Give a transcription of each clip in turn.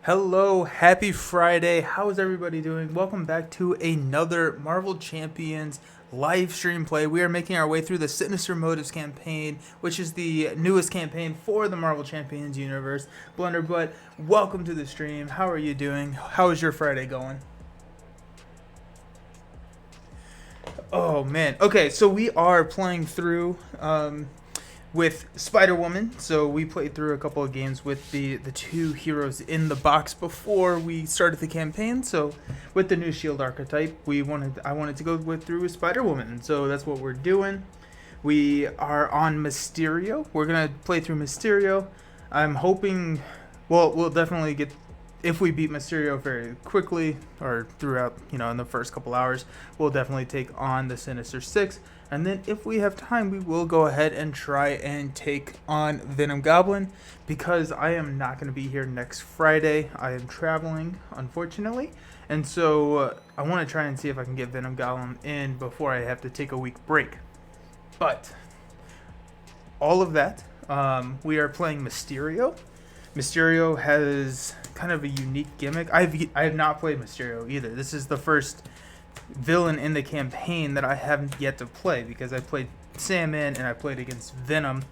Hello, happy Friday. How is everybody doing? Welcome back to another Marvel Champions live stream play. We are making our way through the Sinister Motives campaign, which is the newest campaign for the Marvel Champions universe. Blunderbutt, welcome to the stream. How are you doing? How is your Friday going? Oh man. Okay, so we are playing through with Spider-Woman. So we played through a couple of games with the two heroes in the box before we started the campaign. So with the new Shield archetype, I wanted to go through with Spider-Woman. So that's what we're doing. We are on Mysterio. We're gonna play through Mysterio. I'm hoping, well, we'll definitely get, if we beat Mysterio very quickly or throughout, in the first couple hours, we'll definitely take on the Sinister Six. And then if we have time, we will go ahead and try and take on Venom Goblin, because I am not going to be here next Friday. I am traveling, unfortunately. And so I want to try and see if I can get Venom Goblin in before I have to take a week break. But all of that, we are playing Mysterio. Mysterio has kind of a unique gimmick. I have not played Mysterio either. This is the first villain in the campaign that I haven't yet to play, because I played Sandman and I played against Venom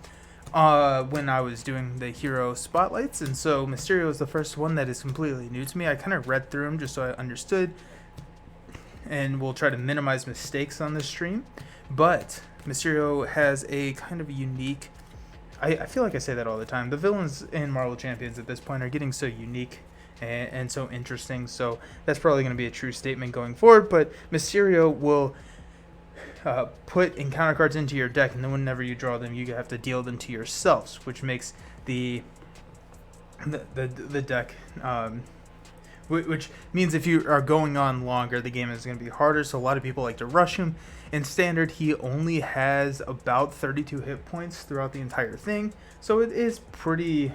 when I was doing the hero spotlights, and so Mysterio is the first one that is completely new to me. I kind of read through him just so I understood, and we'll try to minimize mistakes on this stream. But Mysterio has a kind of a unique, I feel like I say that all the time. The villains in Marvel Champions at this point are getting so unique and so interesting, so that's probably going to be a true statement going forward. But Mysterio will put encounter cards into your deck, and then whenever you draw them, you have to deal them to yourselves, which makes the deck, which means if you are going on longer, the game is going to be harder. So a lot of people like to rush him. In standard, he only has about 32 hit points throughout the entire thing, so it is pretty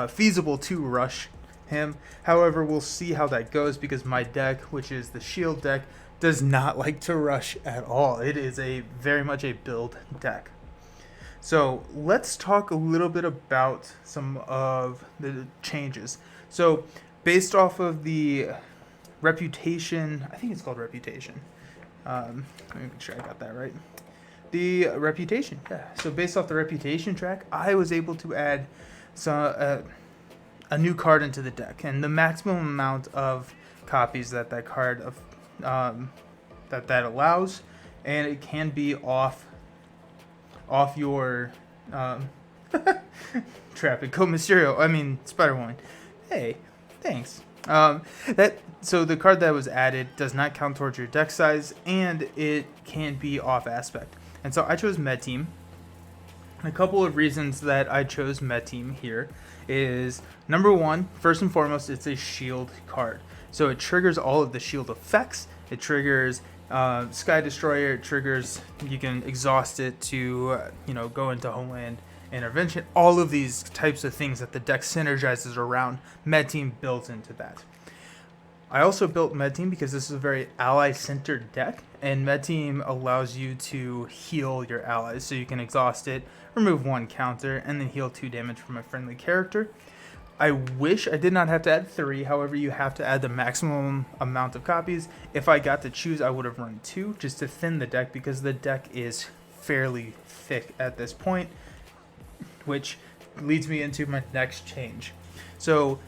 feasible to rush him. However, we'll see how that goes, because my deck, which is the Shield deck, does not like to rush at all. It is very much a build deck. So let's talk a little bit about some of the changes. So based off of the reputation, I think it's called reputation. Let me make sure I got that right. The reputation, yeah. So based off the reputation track, I was able to add a new card into the deck, and the maximum amount of copies that card that allows, and it can be off your traffic. Go Mysterio. I mean Spider-Woman. Hey, thanks. So the card that was added does not count towards your deck size, and it can be off aspect. And so I chose Med Team. A couple of reasons that I chose Med Team here is, number one, first and foremost, it's a shield card. So it triggers all of the shield effects. It triggers Sky Destroyer. It triggers, you can exhaust it to go into Homeland Intervention. All of these types of things that the deck synergizes around, Med Team builds into that. I also built Med Team because this is a very ally-centered deck, and Med Team allows you to heal your allies. So you can exhaust it, remove one counter, and then heal 2 damage from a friendly character. I wish I did not have to add 3, however, you have to add the maximum amount of copies. If I got to choose, I would have run 2, just to thin the deck, because the deck is fairly thick at this point, which leads me into my next change. So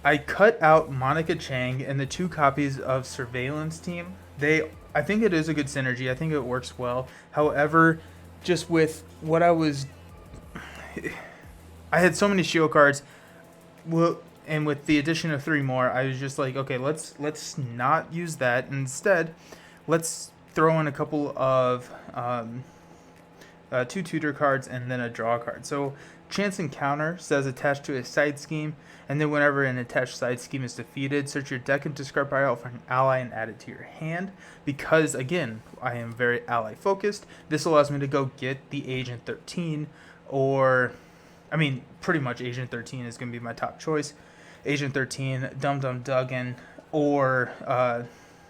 I cut out Monica Chang and the 2 copies of Surveillance Team. I think it is a good synergy. I think it works well. However, just with what I had so many shield cards. Well, and with the addition of 3 more, I was just like, okay, let's not use that. Instead, let's throw in a couple of 2 tutor cards and then a draw card. So Chance Encounter says attached to a side scheme, and then whenever an attached side scheme is defeated, search your deck and discard pile for an ally and add it to your hand. Because again, I am very ally focused, this allows me to go get the Agent 13, or pretty much Agent 13 is going to be my top choice. Agent 13, Dum Dum Duggan, or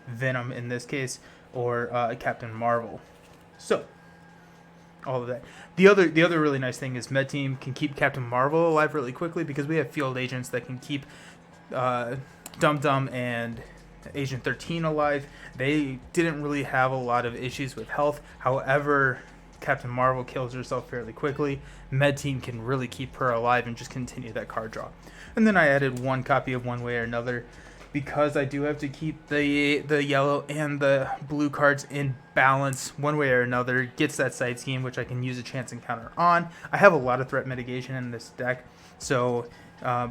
Venom in this case, or Captain Marvel. So all of that. The other really nice thing is Med Team can keep Captain Marvel alive really quickly, because we have field agents that can keep Dum Dum and Agent 13 alive. They didn't really have a lot of issues with health. However, Captain Marvel kills herself fairly quickly. Med Team can really keep her alive and just continue that card draw. And then I added one copy of One Way or Another because I do have to keep the yellow and the blue cards in balance one way or another. Gets that side scheme, which I can use a chance encounter on. I have a lot of threat mitigation in this deck, so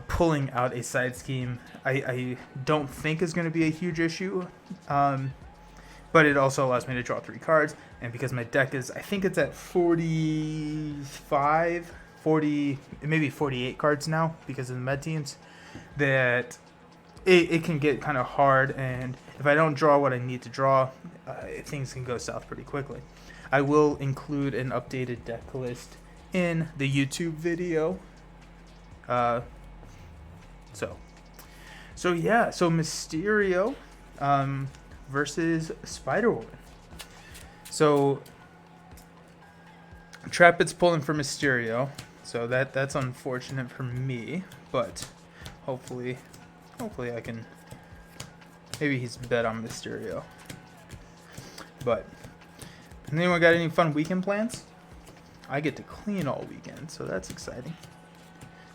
pulling out a side scheme I don't think is going to be a huge issue. But it also allows me to draw 3 cards, and because my deck is, I think it's at 45, 40, maybe 48 cards now because of the med teams, that it can get kind of hard, and if I don't draw what I need to draw, things can go south pretty quickly. I will include an updated deck list in the YouTube video. So Mysterio versus Spider-Woman. So Trapit's pulling for Mysterio, so that's unfortunate for me, but hopefully I can, maybe he's bet on Mysterio. But anyone got any fun weekend plans? I get to clean all weekend, so that's exciting.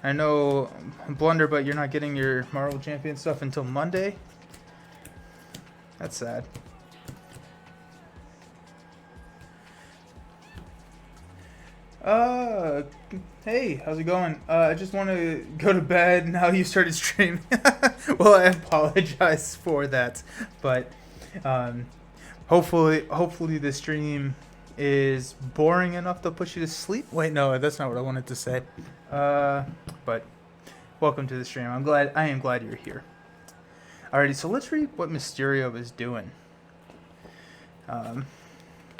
I know, Blunder, but you're not getting your Marvel Champion stuff until Monday. That's sad. Hey, how's it going? I just want to go to bed now you started streaming. Well, I apologize for that, but hopefully the stream is boring enough to put you to sleep. Wait, no, that's not what I wanted to say. But welcome to the stream. I am glad you're here. Alrighty, so let's read what Mysterio is doing.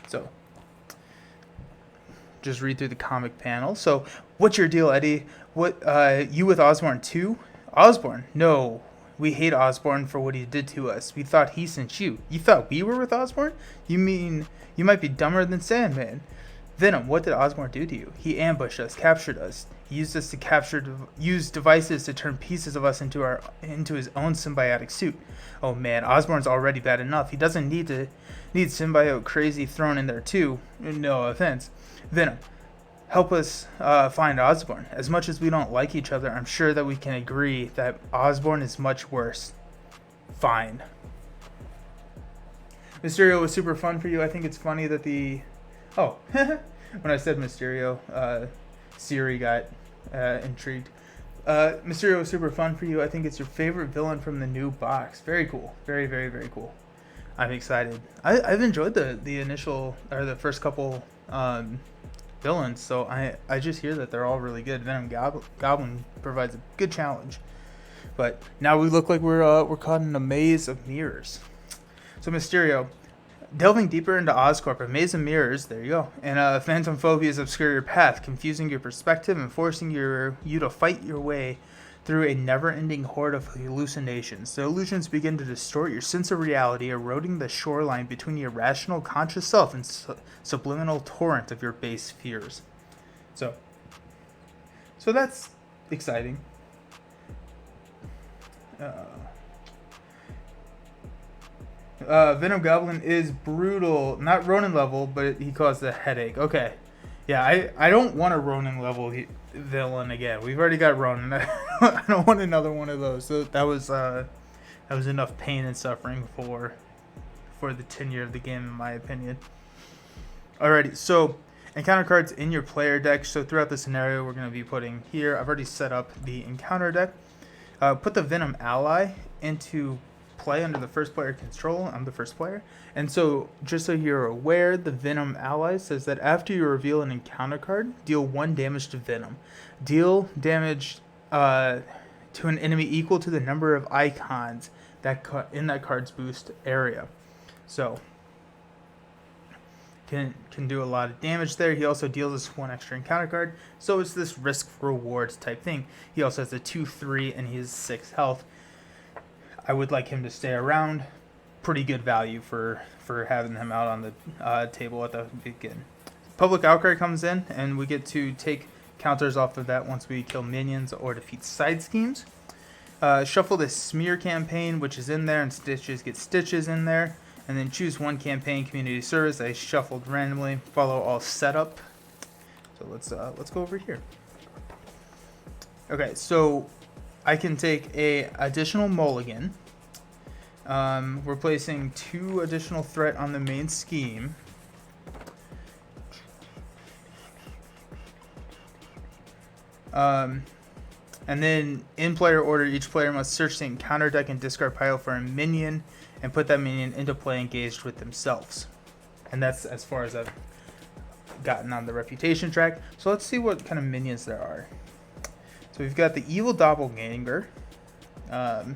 So just read through the comic panel. So, what's your deal, Eddie? What, you with Osborn too? Osborn? No, we hate Osborn for what he did to us. We thought he sent you. You thought we were with Osborn? You mean you might be dumber than Sandman? Venom, what did Osborn do to you? He ambushed us, captured us. He used us to use devices to turn pieces of us into his own symbiotic suit. Oh man, Osborn's already bad enough. He doesn't need symbiote crazy thrown in there too. No offense. Venom, help us find Osborn. As much as we don't like each other, I'm sure that we can agree that Osborn is much worse. Fine. Mysterio was super fun for you. I think it's funny that when I said Mysterio, Siri got intrigued. Mysterio was super fun for you. I think it's your favorite villain from the new box. Very cool. Very, very, very cool. I'm excited. I've enjoyed the initial, or the first couple villains, so I just hear that they're all really good. Venom Goblin provides a good challenge. But now we look like we're caught in a maze of mirrors. So Mysterio, delving deeper into Oscorp, a maze of mirrors, there you go, and phantom phobias obscure your path, confusing your perspective and forcing you to fight your way through a never-ending horde of hallucinations. The illusions begin to distort your sense of reality, eroding the shoreline between your rational, conscious self and subliminal torrent of your base fears. So that's exciting. Venom Goblin is brutal. Not Ronin level, but he caused a headache. Okay. Yeah, I don't want a Ronin level villain again. We've already got Ronin. I don't want another one of those. So that was enough pain and suffering for the tenure of the game, in my opinion. Alrighty, so encounter cards in your player deck. So throughout the scenario, we're going to be putting here. I've already set up the encounter deck. Put the Venom ally into play under the first player control. I'm the first player, and so just so you're aware, the Venom ally says that after you reveal an encounter card, deal 1 damage to Venom. Deal damage to an enemy equal to the number of icons that in that card's boost area. So can do a lot of damage there. He also deals us 1 extra encounter card, so it's this risk reward type thing. He also has a 2/3 and he has 6 health. I would like him to stay around. Pretty good value for having him out on the table at the beginning. Public Outcry comes in, and we get to take counters off of that once we kill minions or defeat side schemes. Shuffle the Smear campaign, which is in there, and Stitches get Stitches in there. And then choose one campaign, community service. I shuffled randomly. Follow all setup. So let's go over here. Okay, so I can take a additional mulligan. We're placing 2 additional threat on the main scheme. And then in player order, each player must search the encounter deck and discard pile for a minion and put that minion into play engaged with themselves. And that's as far as I've gotten on the reputation track. So let's see what kind of minions there are. So we've got the Evil Doppelganger. To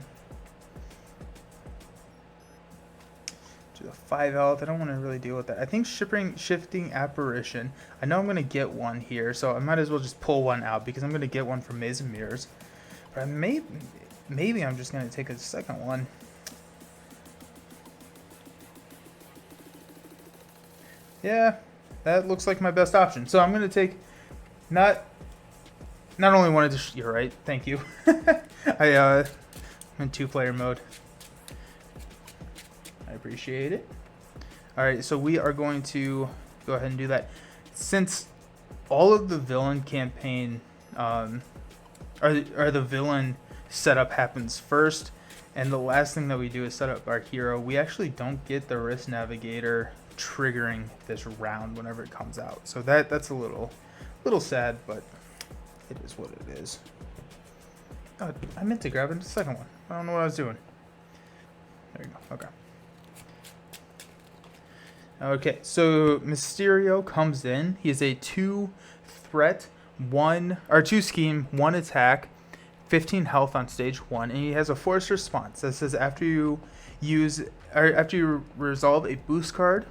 the 5 health. I don't want to really deal with that. I think Shifting Apparition. I know I'm going to get one here, so I might as well just pull one out because I'm going to get one from Maze of Mirrors. But maybe I'm just going to take a second one. Yeah, that looks like my best option. So I'm going to take not only one of you're right. Thank you. I'm in 2-player mode. I appreciate it. Alright, so we are going to go ahead and do that. Since all of the villain campaign, or the villain setup happens first, and the last thing that we do is set up our hero, we actually don't get the Risk Navigator triggering this round whenever it comes out. So that's a little sad, but it is what it is. Oh, I meant to grab the second one. I don't know what I was doing. There you go. Okay. Okay, so Mysterio comes in. He is a 2 threat, 2 scheme, 1 attack, 15 health on stage 1, and he has a forced response that says after you resolve a boost card,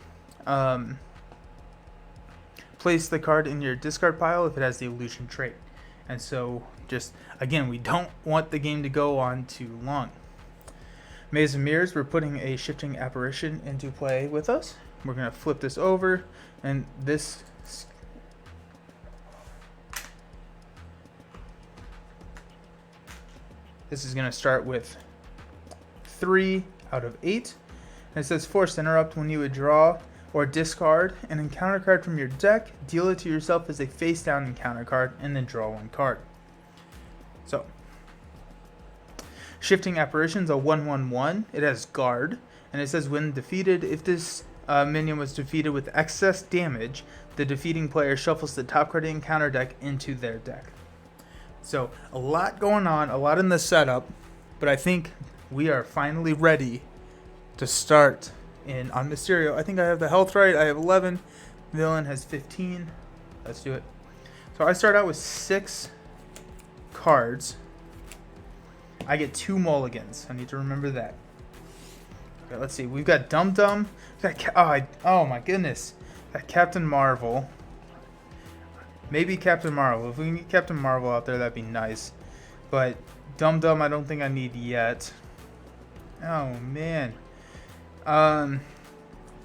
place the card in your discard pile if it has the illusion trait. And so, just again, we don't want the game to go on too long. Maze of Mirrors, we're putting a Shifting Apparition into play with us. We're going to flip this over, and this is going to start with 3 out of 8. And it says Forced Interrupt. When you would draw or discard an encounter card from your deck, deal it to yourself as a face-down encounter card, and then draw 1 card. So, Shifting Apparition's a 1/1/1. It has Guard, and it says when defeated, if this minion was defeated with excess damage, the defeating player shuffles the top card of the encounter deck into their deck. So, a lot going on, a lot in the setup, but I think we are finally ready to start on Mysterio. I think I have the health right. I have 11. Villain has 15. Let's do it. So I start out with 6 cards. I get 2 mulligans. I need to remember that. Okay, let's see. We've got Dum Dum. Oh my goodness. Got Captain Marvel. Maybe Captain Marvel. If we can get Captain Marvel out there, that'd be nice. But Dum Dum, I don't think I need yet. Oh man.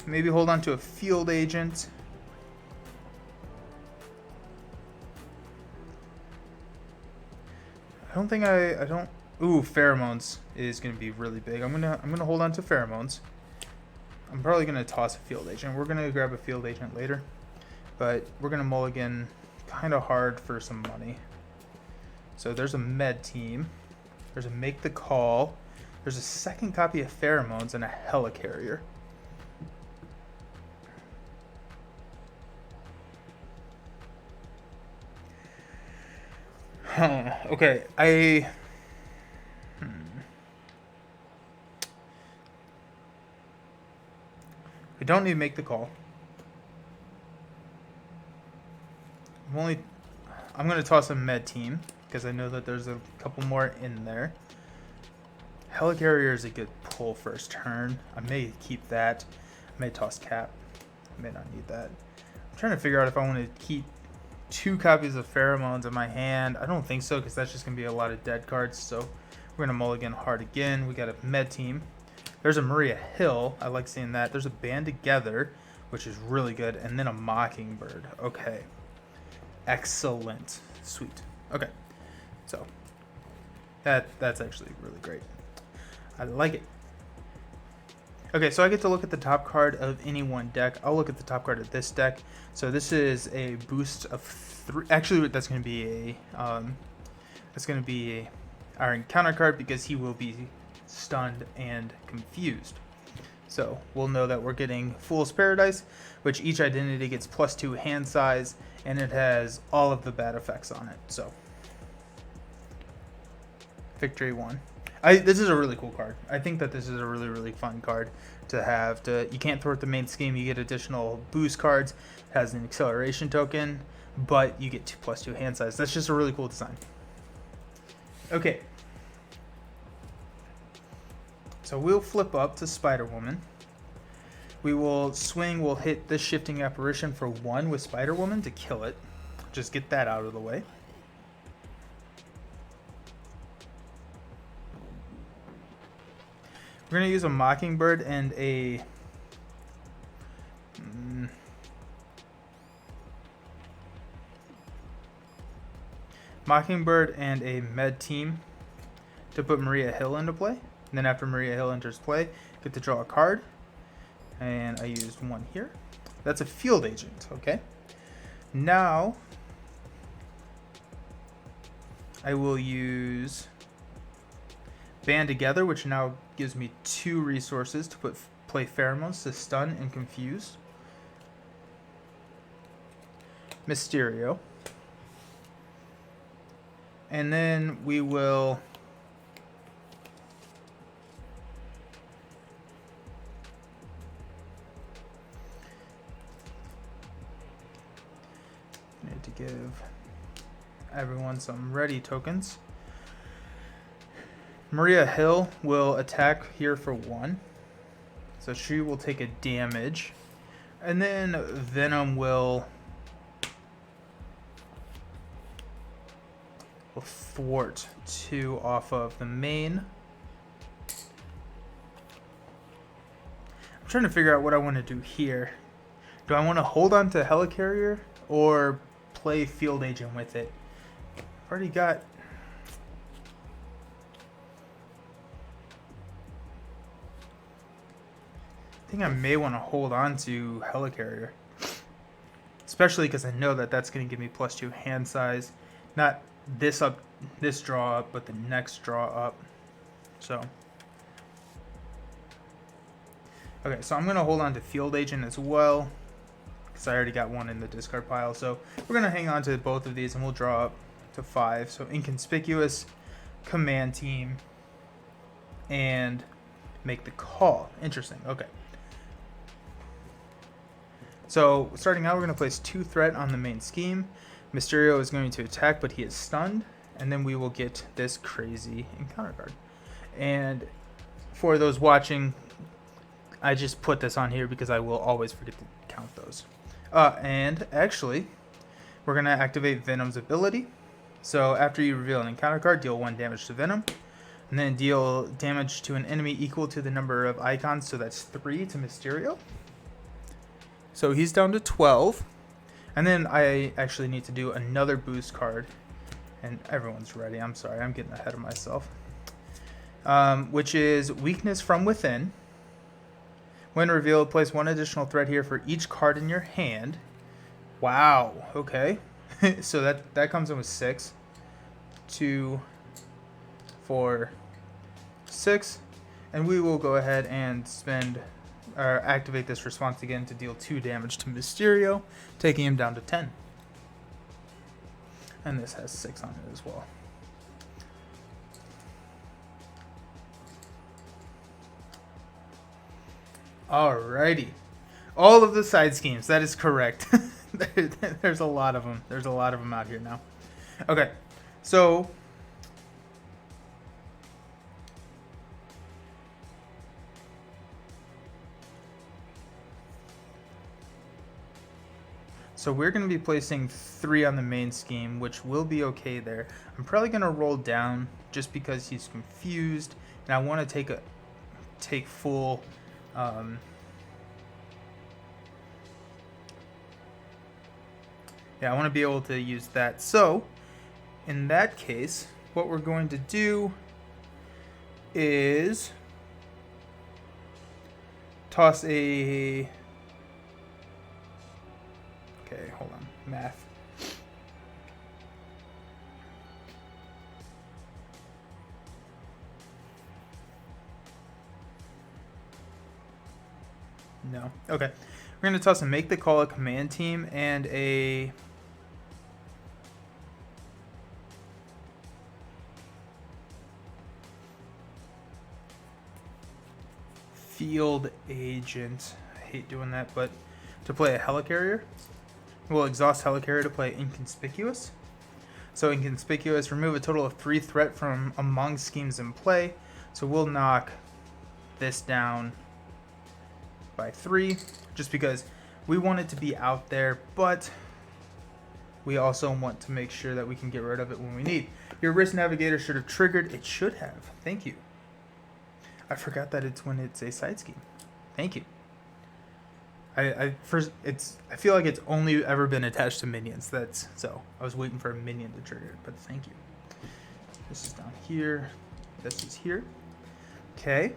Maybe hold on to a Field Agent. I don't. Ooh, Pheromones is gonna be really big. I'm gonna hold on to Pheromones. I'm probably gonna toss a Field Agent. We're gonna grab a Field Agent later, but we're gonna mulligan kind of hard for some money. So there's a Med Team. There's a Make the Call. There's a second copy of Pheromones and a Helicarrier. Okay, we don't need to make the call. I'm going to toss a Med Team because I know that there's a couple more in there. Helicarrier is a good pull first turn. I may keep that. I may toss Cap. I may not need that. I'm trying to figure out if I want to keep 2 copies of Pheromones in my hand. I don't think so because that's just going to be a lot of dead cards. So we're going to mulligan hard again. We got a Med Team. There's a Maria Hill. I like seeing that. There's a Band Together, which is really good. And then a Mockingbird. Okay. Excellent. Sweet. Okay. So That's actually really great. I like it. Okay, so I get to look at the top card of any one deck. I'll look at the top card of this deck. So this is a boost of 3. Actually, that's going to be our encounter card because he will be stunned and confused. So we'll know that we're getting Fool's Paradise, which each identity gets +2 hand size, and it has all of the bad effects on it. So Victory 1. This is a really cool card. I think that this is a really, really fun card to have. You can't throw it the main scheme. You get additional boost cards. It has an acceleration token, but you get +2 hand size. That's just a really cool design. Okay. So we'll flip up to Spider-Woman. We will swing. We'll hit this Shifting Apparition for 1 with Spider-Woman to kill it. Just get that out of the way. We're going to use a Mockingbird and a... Mockingbird and a Med Team to put Maria Hill into play. And then after Maria Hill enters play, get to draw a card. And I used 1 here. That's a Field Agent, okay? Now, I will use Band Together, which now gives me 2 resources to play Pheromones to stun and confuse. Mysterio. And then we will... need to give everyone some ready tokens. Maria Hill will attack here for 1. So she will take a damage. And then Venom will thwart 2 off of the main. I'm trying to figure out what I want to do here. Do I want to hold on to Helicarrier or play Field Agent with it? I've already got... I think I may want to hold on to Helicarrier. Especially because I know that that's going to give me +2 hand size. Not this draw up, but the next draw up. So. Okay, so I'm going to hold on to Field Agent as well. Because I already got 1 in the discard pile. So we're going to hang on to both of these and we'll draw up to 5. So Inconspicuous, Command Team, and make the call. Interesting. Okay. So starting out, we're going to place 2 threat on the main scheme. Mysterio is going to attack, but he is stunned. And then we will get this crazy encounter card. And for those watching, I just put this on here because I will always forget to count those. And actually, we're going to activate Venom's ability. So after you reveal an encounter card, deal 1 damage to Venom. And then deal damage to an enemy equal to the number of icons. So that's 3 to Mysterio. So he's down to 12. And then I actually need to do another boost card. And everyone's ready. I'm sorry, I'm getting ahead of myself. Which is Weakness from Within. When revealed, place 1 additional threat here for each card in your hand. Wow, okay. So that comes in with 6. 2, 4, 6. And we will go ahead and activate this response again to deal 2 damage to Mysterio, taking him down to 10. And this has 6 on it as well. Alrighty. All of the side schemes, that is correct. There's a lot of them. There's a lot of them out here now. Okay, so... So we're going to be placing 3 on the main scheme, which will be okay there. I'm probably going to roll down just because he's confused, and I want to take full... yeah, I want to be able to use that. So, in that case, what we're going to do is toss a... Okay, hold on. Math. No. Okay. We're going to toss a Make the Call, a Command Team, and a... Field Agent. I hate doing that, but to play a Helicarrier. We'll exhaust Helicarrier to play Inconspicuous. So Inconspicuous, remove a total of 3 threat from among schemes in play. So we'll knock this down by 3, just because we want it to be out there, but we also want to make sure that we can get rid of it when we need. Your Risk Navigator should have triggered. It should have. Thank you. I forgot that it's when it's a side scheme. Thank you. I feel like it's only ever been attached to minions. So I was waiting for a minion to trigger it, but thank you. This is down here. This is here. Okay.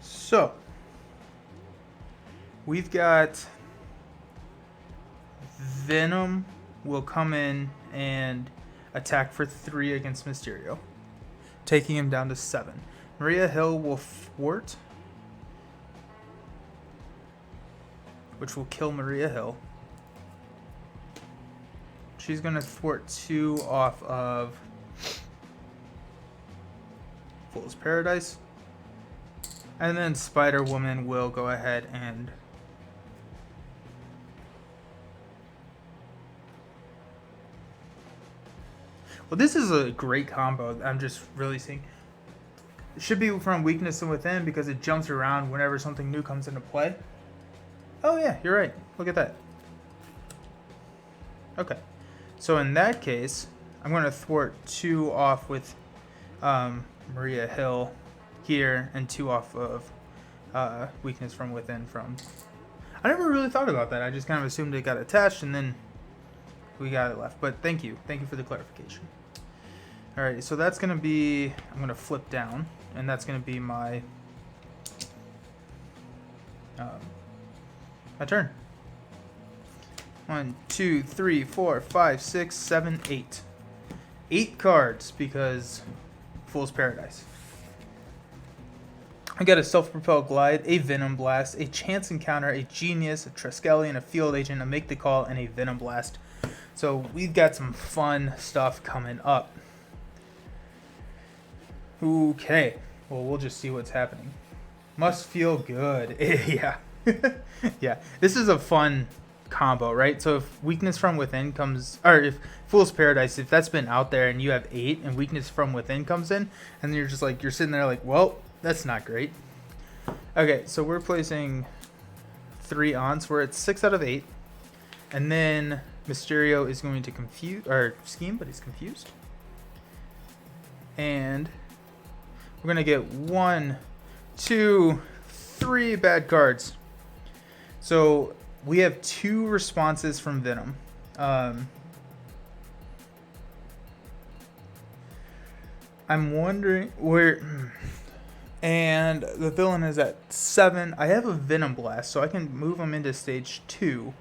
So we've got Venom will come in and attack for 3 against Mysterio, taking him down to 7. Maria Hill will thwart, which will kill Maria Hill. She's going to thwart 2 off of Fool's Paradise. And then Spider-Woman will go ahead and well, this is a great combo. I'm just really seeing. It should be from Weakness and Within because it jumps around whenever something new comes into play. Oh yeah, you're right. Look at that. Okay. So in that case, I'm going to thwart 2 off with Maria Hill here and 2 off of Weakness from Within from... I never really thought about that. I just kind of assumed it got attached and then we got it left. But thank you. Thank you for the clarification. Alright, so that's going to be... I'm going to flip down. And that's going to be my... my turn. 1, 2, 3, 4, 5, 6, 7, 8. 8 cards because Fool's Paradise. I got a Self-Propelled Glide, a Venom Blast, a Chance Encounter, a Genius, a Triskelion, a Field Agent, a Make the Call, and a Venom Blast. So we've got some fun stuff coming up. Okay, well, we'll just see what's happening. Must feel good. Yeah. Yeah, this is a fun combo, right? So if Weakness from Within comes, or if Fool's Paradise, if that's been out there and you have 8 and Weakness from Within comes in, and you're just like, you're sitting there like, well, that's not great. Okay, so we're placing 3 on, so we're at 6 out of 8. And then Mysterio is going to confuse, or scheme, but he's confused. And we're going to get 1, 2, 3 bad cards. So we have 2 responses from Venom. I'm wondering where... And the villain is at 7. I have a Venom Blast, so I can move him into stage 2.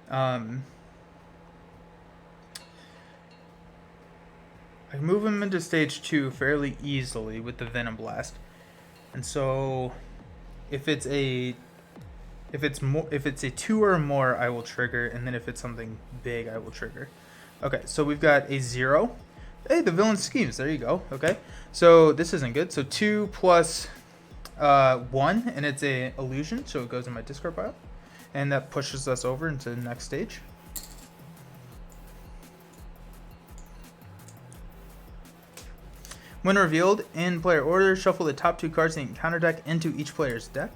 I can move him into stage 2 fairly easily with the Venom Blast. And so if it's a 2 or more, I will trigger, and then if it's something big, I will trigger. Okay, so we've got a 0. Hey, the villain schemes. There you go. Okay, so this isn't good. So 2 plus 1, and it's a illusion, so it goes in my discard pile, and that pushes us over into the next stage. When revealed in player order, shuffle the top 2 cards in the encounter deck into each player's deck.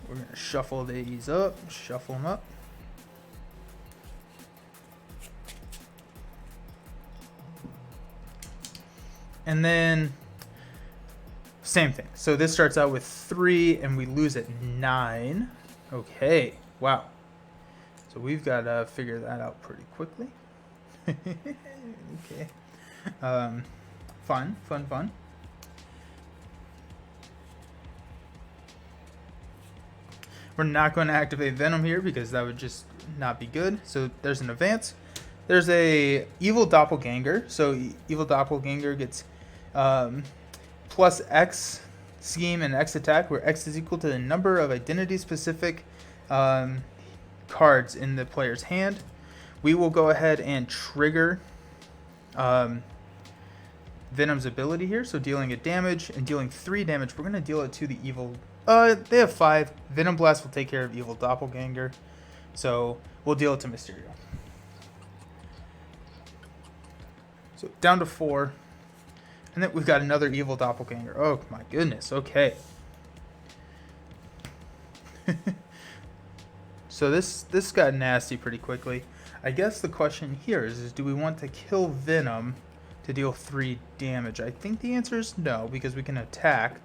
We're gonna shuffle these up, shuffle them up. And then same thing. So this starts out with 3 and we lose at 9. Okay. Wow. So we've got to figure that out pretty quickly. Okay. Fun. We're not going to activate Venom here because that would just not be good. So there's an advance. There's a Evil Doppelganger. So Evil Doppelganger gets plus X scheme and X attack, where X is equal to the number of identity-specific cards in the player's hand. We will go ahead and trigger Venom's ability here, so dealing a damage and dealing 3 damage. We're going to deal it to the evil. They have 5. Venom Blast will take care of Evil Doppelganger, so we'll deal it to Mysterio. So down to 4. And then we've got another Evil Doppelganger. Oh my goodness, okay. So this got nasty pretty quickly. I guess the question here is do we want to kill Venom to deal 3 damage? I think the answer is no, because we can attack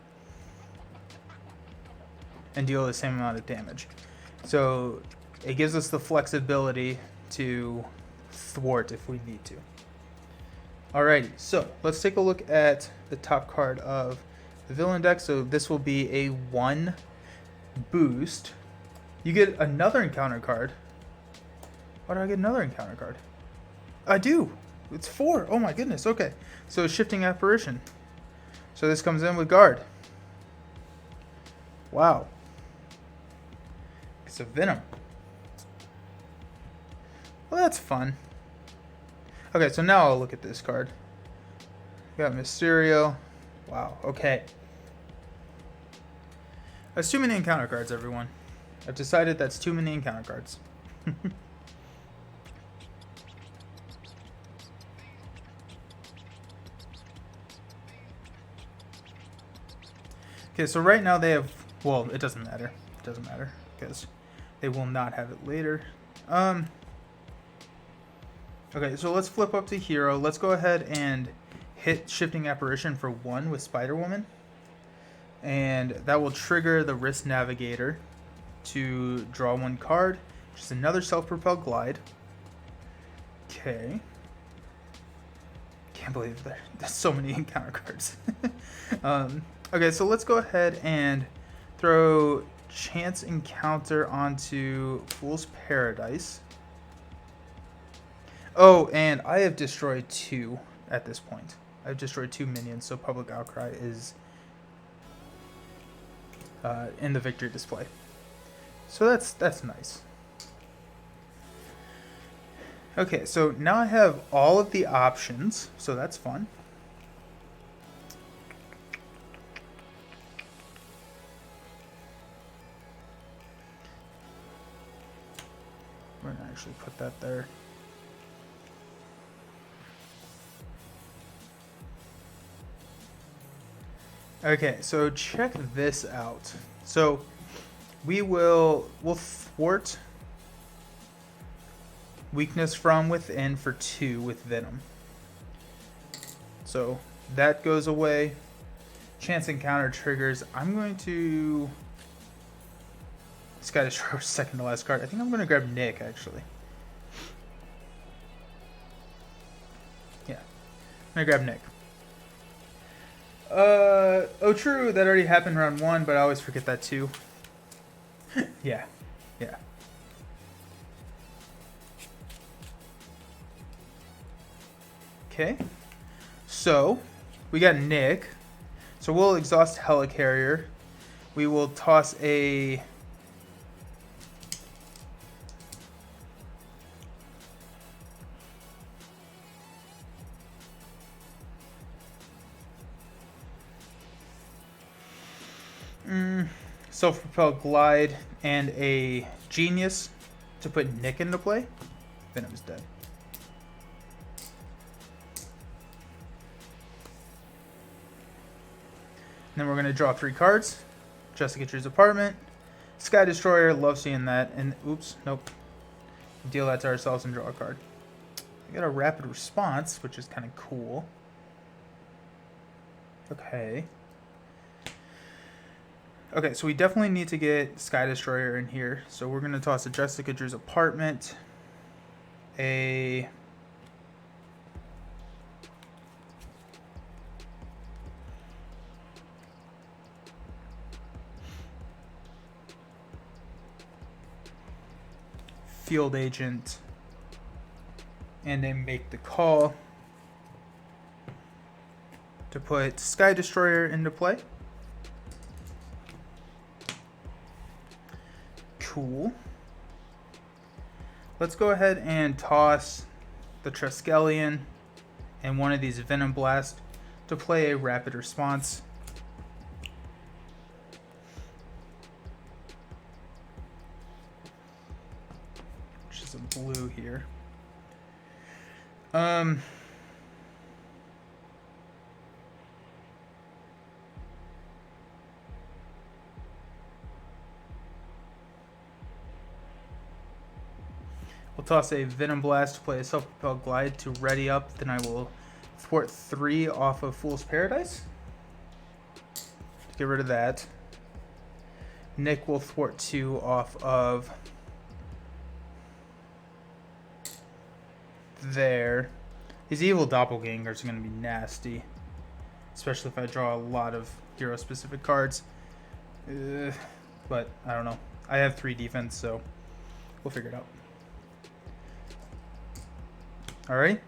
and deal the same amount of damage. So it gives us the flexibility to thwart if we need to. Alrighty, so let's take a look at the top card of the villain deck. So this will be a 1 boost. You get another encounter card. Why do I get another encounter card? I do. It's 4. Oh my goodness. Okay. So Shifting Apparition. So this comes in with guard. Wow. It's a Venom. Well, that's fun. Okay, so now I'll look at this card. We got Mysterio. Wow. Okay. That's too many encounter cards, everyone. I've decided that's too many encounter cards. Okay, so right now they have, well, it doesn't matter. It doesn't matter because they will not have it later. Okay, so let's flip up to hero. Let's go ahead and hit Shifting Apparition for 1 with Spider-Woman. And that will trigger the Wrist Navigator to draw 1 card, which is another Self-Propelled Glide. Okay. Can't believe there's so many encounter cards. Okay, so let's go ahead and throw Chance Encounter onto Fool's Paradise. Oh, and I have destroyed 2 at this point. I've destroyed 2 minions, so Public Outcry is in the victory display. So that's nice. Okay, so now I have all of the options, so that's fun. We're gonna actually put that there. Okay, so check this out. So we'll thwart Weakness from Within for 2 with Venom. So that goes away. Chance Encounter triggers. I'm going to Sky Destroyer, second to last card. I think I'm going to grab Nick, actually. Yeah, I'm going to grab Nick. Oh true, that already happened round 1, but I always forget that too. Yeah. Okay, so we got Nick. So we'll exhaust Helicarrier. We will toss a Self-Propelled Glide and a Genius to put Nick into play. Venom's dead. And then we're going to draw 3 cards. Jessica Drew's Apartment. Sky Destroyer, love seeing that. And oops, nope. Deal that to ourselves and draw a card. We got a Rapid Response, which is kind of cool. Okay. Okay, so we definitely need to get Sky Destroyer in here. So we're going to toss a Jessica Drew's Apartment, a Field Agent, and then make the call to put Sky Destroyer into play. Cool. Let's go ahead and toss the Triskelion and one of these Venom Blast to play a rapid response. Which is a blue here. We'll toss a Venom Blast to play a Self-Propelled Glide to ready up. Then I will thwart 3 off of Fool's Paradise. Get rid of that. Nick will thwart 2 off of there. These evil doppelgangers are going to be nasty. Especially if I draw a lot of hero-specific cards. But, I don't know. I have 3 defense, so we'll figure it out. Alright.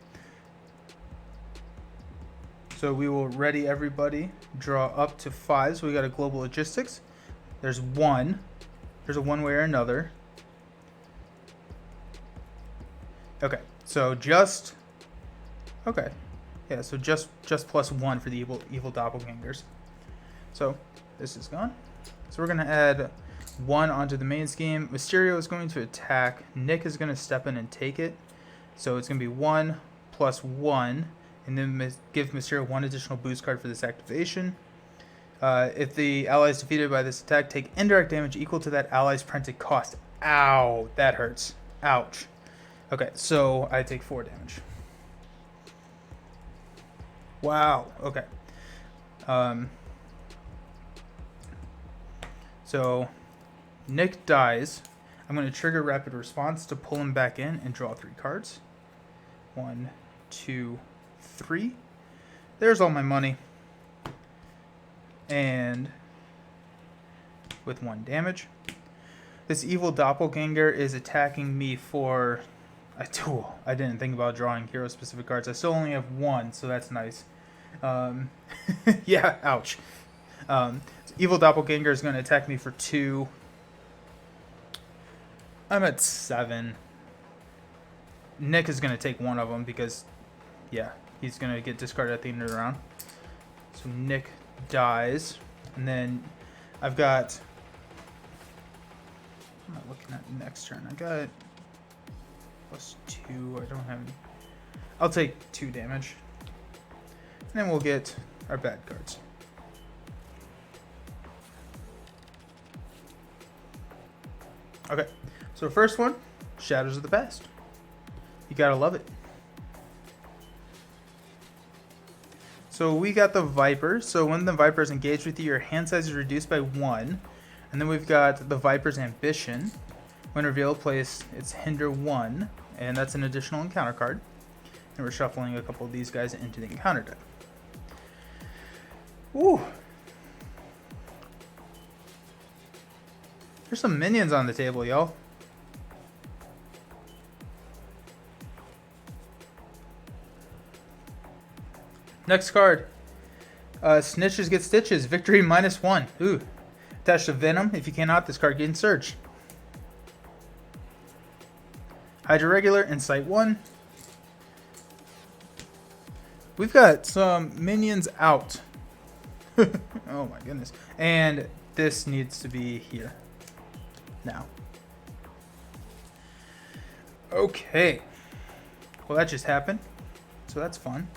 So we will ready everybody. Draw up to 5. So we got a Global Logistics. There's 1. There's a one way or another. Okay. So just... Okay. Yeah, so just +1 for the evil doppelgangers. So this is gone. So we're going to add 1 onto the main scheme. Mysterio is going to attack. Nick is going to step in and take it. So it's going to be 1 + 1. And then give Mysterio 1 additional boost card for this activation. If the ally is defeated by this attack, take indirect damage equal to that ally's printed cost. Ow, that hurts. Ouch. Okay, so I take 4 damage. Wow, okay. So Nick dies. I'm going to trigger Rapid Response to pull him back in and draw 3 cards. 1, 2, 3. There's all my money. And with 1 damage. This evil doppelganger is attacking me for a tool. I didn't think about drawing hero-specific cards. I still only have 1, so that's nice. Yeah, ouch. Evil doppelganger is going to attack me for 2. I'm at 7. Nick is going to take 1 of them because, yeah, he's going to get discarded at the end of the round. So Nick dies. And then I've got... What am I looking at next turn? I got +2. I don't have any. I'll take 2 damage. And then we'll get our bad cards. Okay. So the first one, Shadows of the Past. You gotta love it. So we got the Viper. So when the Viper is engaged with you, your hand size is reduced by 1. And then we've got the Viper's Ambition. When revealed, place its Hinder 1. And that's an additional encounter card. And we're shuffling a couple of these guys into the encounter deck. Ooh. There's some minions on the table, y'all. Next card. Snitches get stitches. Victory -1. Ooh. Attached to Venom. If you cannot, this card gets Surge. Hydra Regular, Insight 1. We've got some minions out. Oh my goodness. And this needs to be here. Now. Okay. Well, that just happened. So that's fun.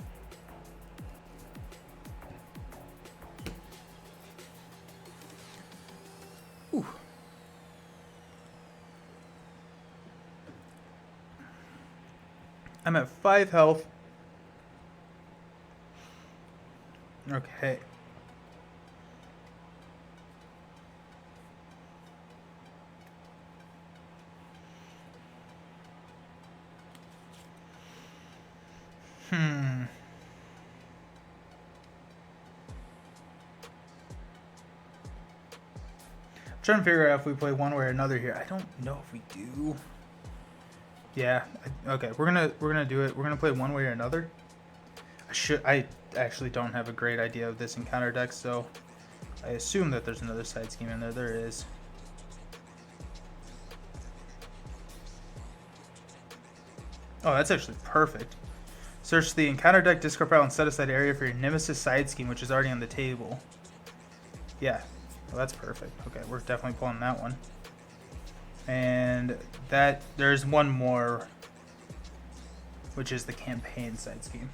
Ooh. I'm at 5 health. Okay. Hmm. I'm trying to figure out if we play one way or another here. I don't know if we do. Yeah. Okay. We're gonna do it. We're gonna play one way or another. I actually don't have a great idea of this encounter deck, so I assume that there's another side scheme in there. There is. Oh, that's actually perfect. Search the encounter deck discard pile and set aside area for your Nemesis side scheme, which is already on the table. Yeah, well, that's perfect. Okay, we're definitely pulling that one. And that there's one more, which is the campaign side scheme.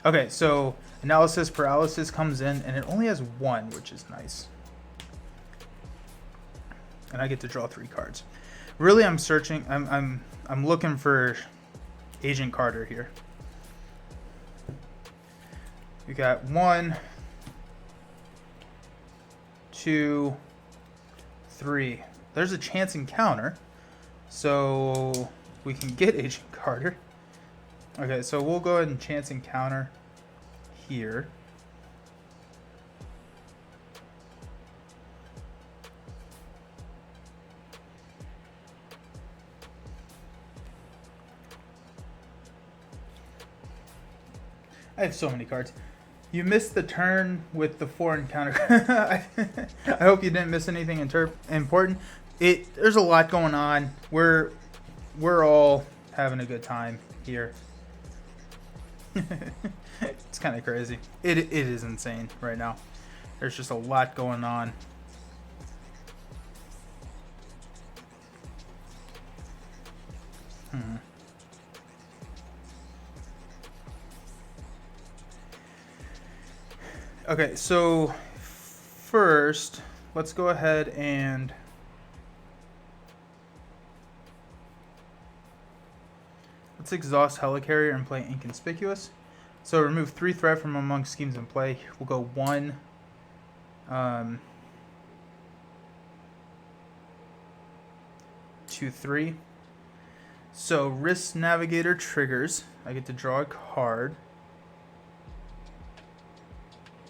Okay, so analysis paralysis comes in, and it only has one, which is nice. And I get to draw 3 cards. Really, I'm searching. I'm looking for Agent Carter here. We got 1, 2, 3. There's a chance encounter, so we can get Agent Carter. Okay, so we'll go ahead and chance encounter here. I have so many cards. You missed the turn with the 4 encounter. I hope you didn't miss anything important. There's a lot going on. We're all having a good time here. It's kind of crazy. It is insane right now. There's just a lot going on. Okay, so first, let's go ahead and let's exhaust Helicarrier and play Inconspicuous. So remove 3 threat from among schemes in play. We'll go 1. 2, 3. So Risk Navigator triggers. I get to draw a card.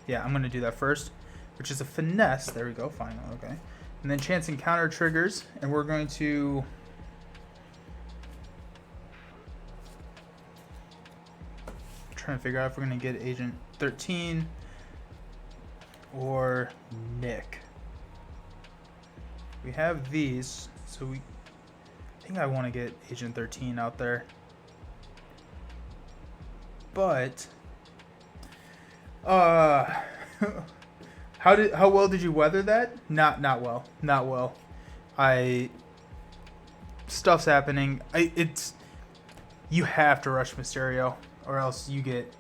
Yeah, I'm going to do that first, which is a finesse. There we go, final, okay. And then chance encounter triggers, and we're going to trying to figure out if we're going to get Agent 13 or Nick. We have these, so I think I want to get Agent 13 out there. But how well did you weather that? Not well. Stuff's happening. You have to rush Mysterio, or else it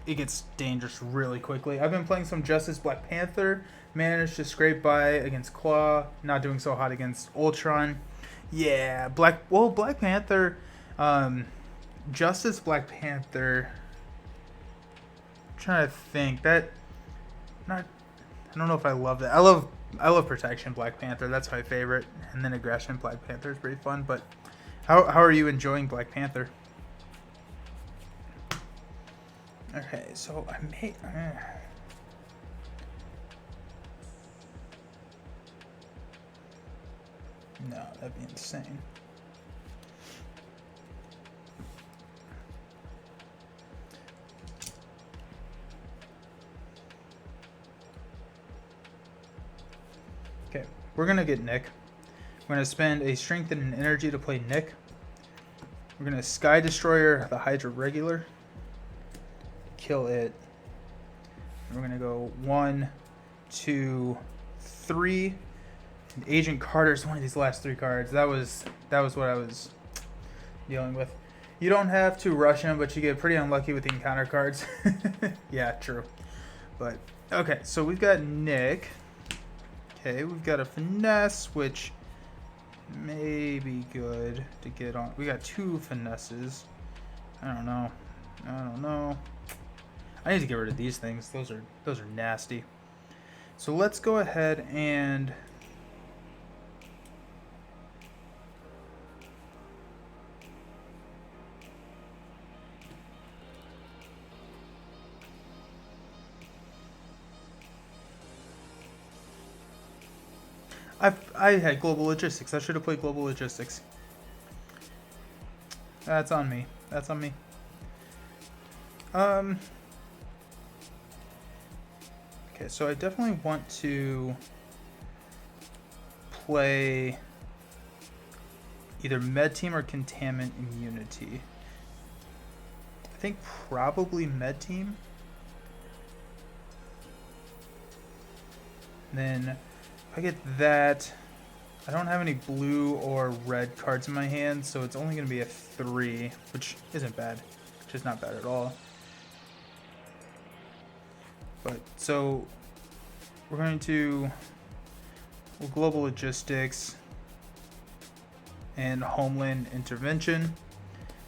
gets dangerous really quickly. I've been playing some Justice Black Panther, managed to scrape by against Claw, not doing so hot against Ultron. Yeah, Black Panther, Justice Black Panther. I'm trying to think I don't know if I love that. I love Protection Black Panther. That's my favorite, and then Aggression Black Panther is pretty fun. But how are you enjoying Black Panther? Okay, so I may. No, that'd be insane. Okay, we're gonna get Nick. We're gonna spend a strength and an energy to play Nick. We're gonna Sky Destroyer the Hydra regular. Kill it. And we're gonna go 1, 2, 3. And Agent Carter's one of these last 3 cards. That was what I was dealing with. You don't have to rush him, but you get pretty unlucky with the encounter cards. Yeah, true. But okay, so we've got Nick. Okay, we've got a finesse, which may be good to get on. We got 2 finesses. I don't know. I need to get rid of these things. Those are nasty. So let's go ahead and I had global logistics. I should have played global logistics. That's on me. That's on me. Okay, so I definitely want to play either med team or contaminant immunity. I think probably med team. And then if I get that, I don't have any blue or red cards in my hand, so it's only going to be a 3, which isn't bad. Which is not bad at all. But so we're going to global logistics and homeland intervention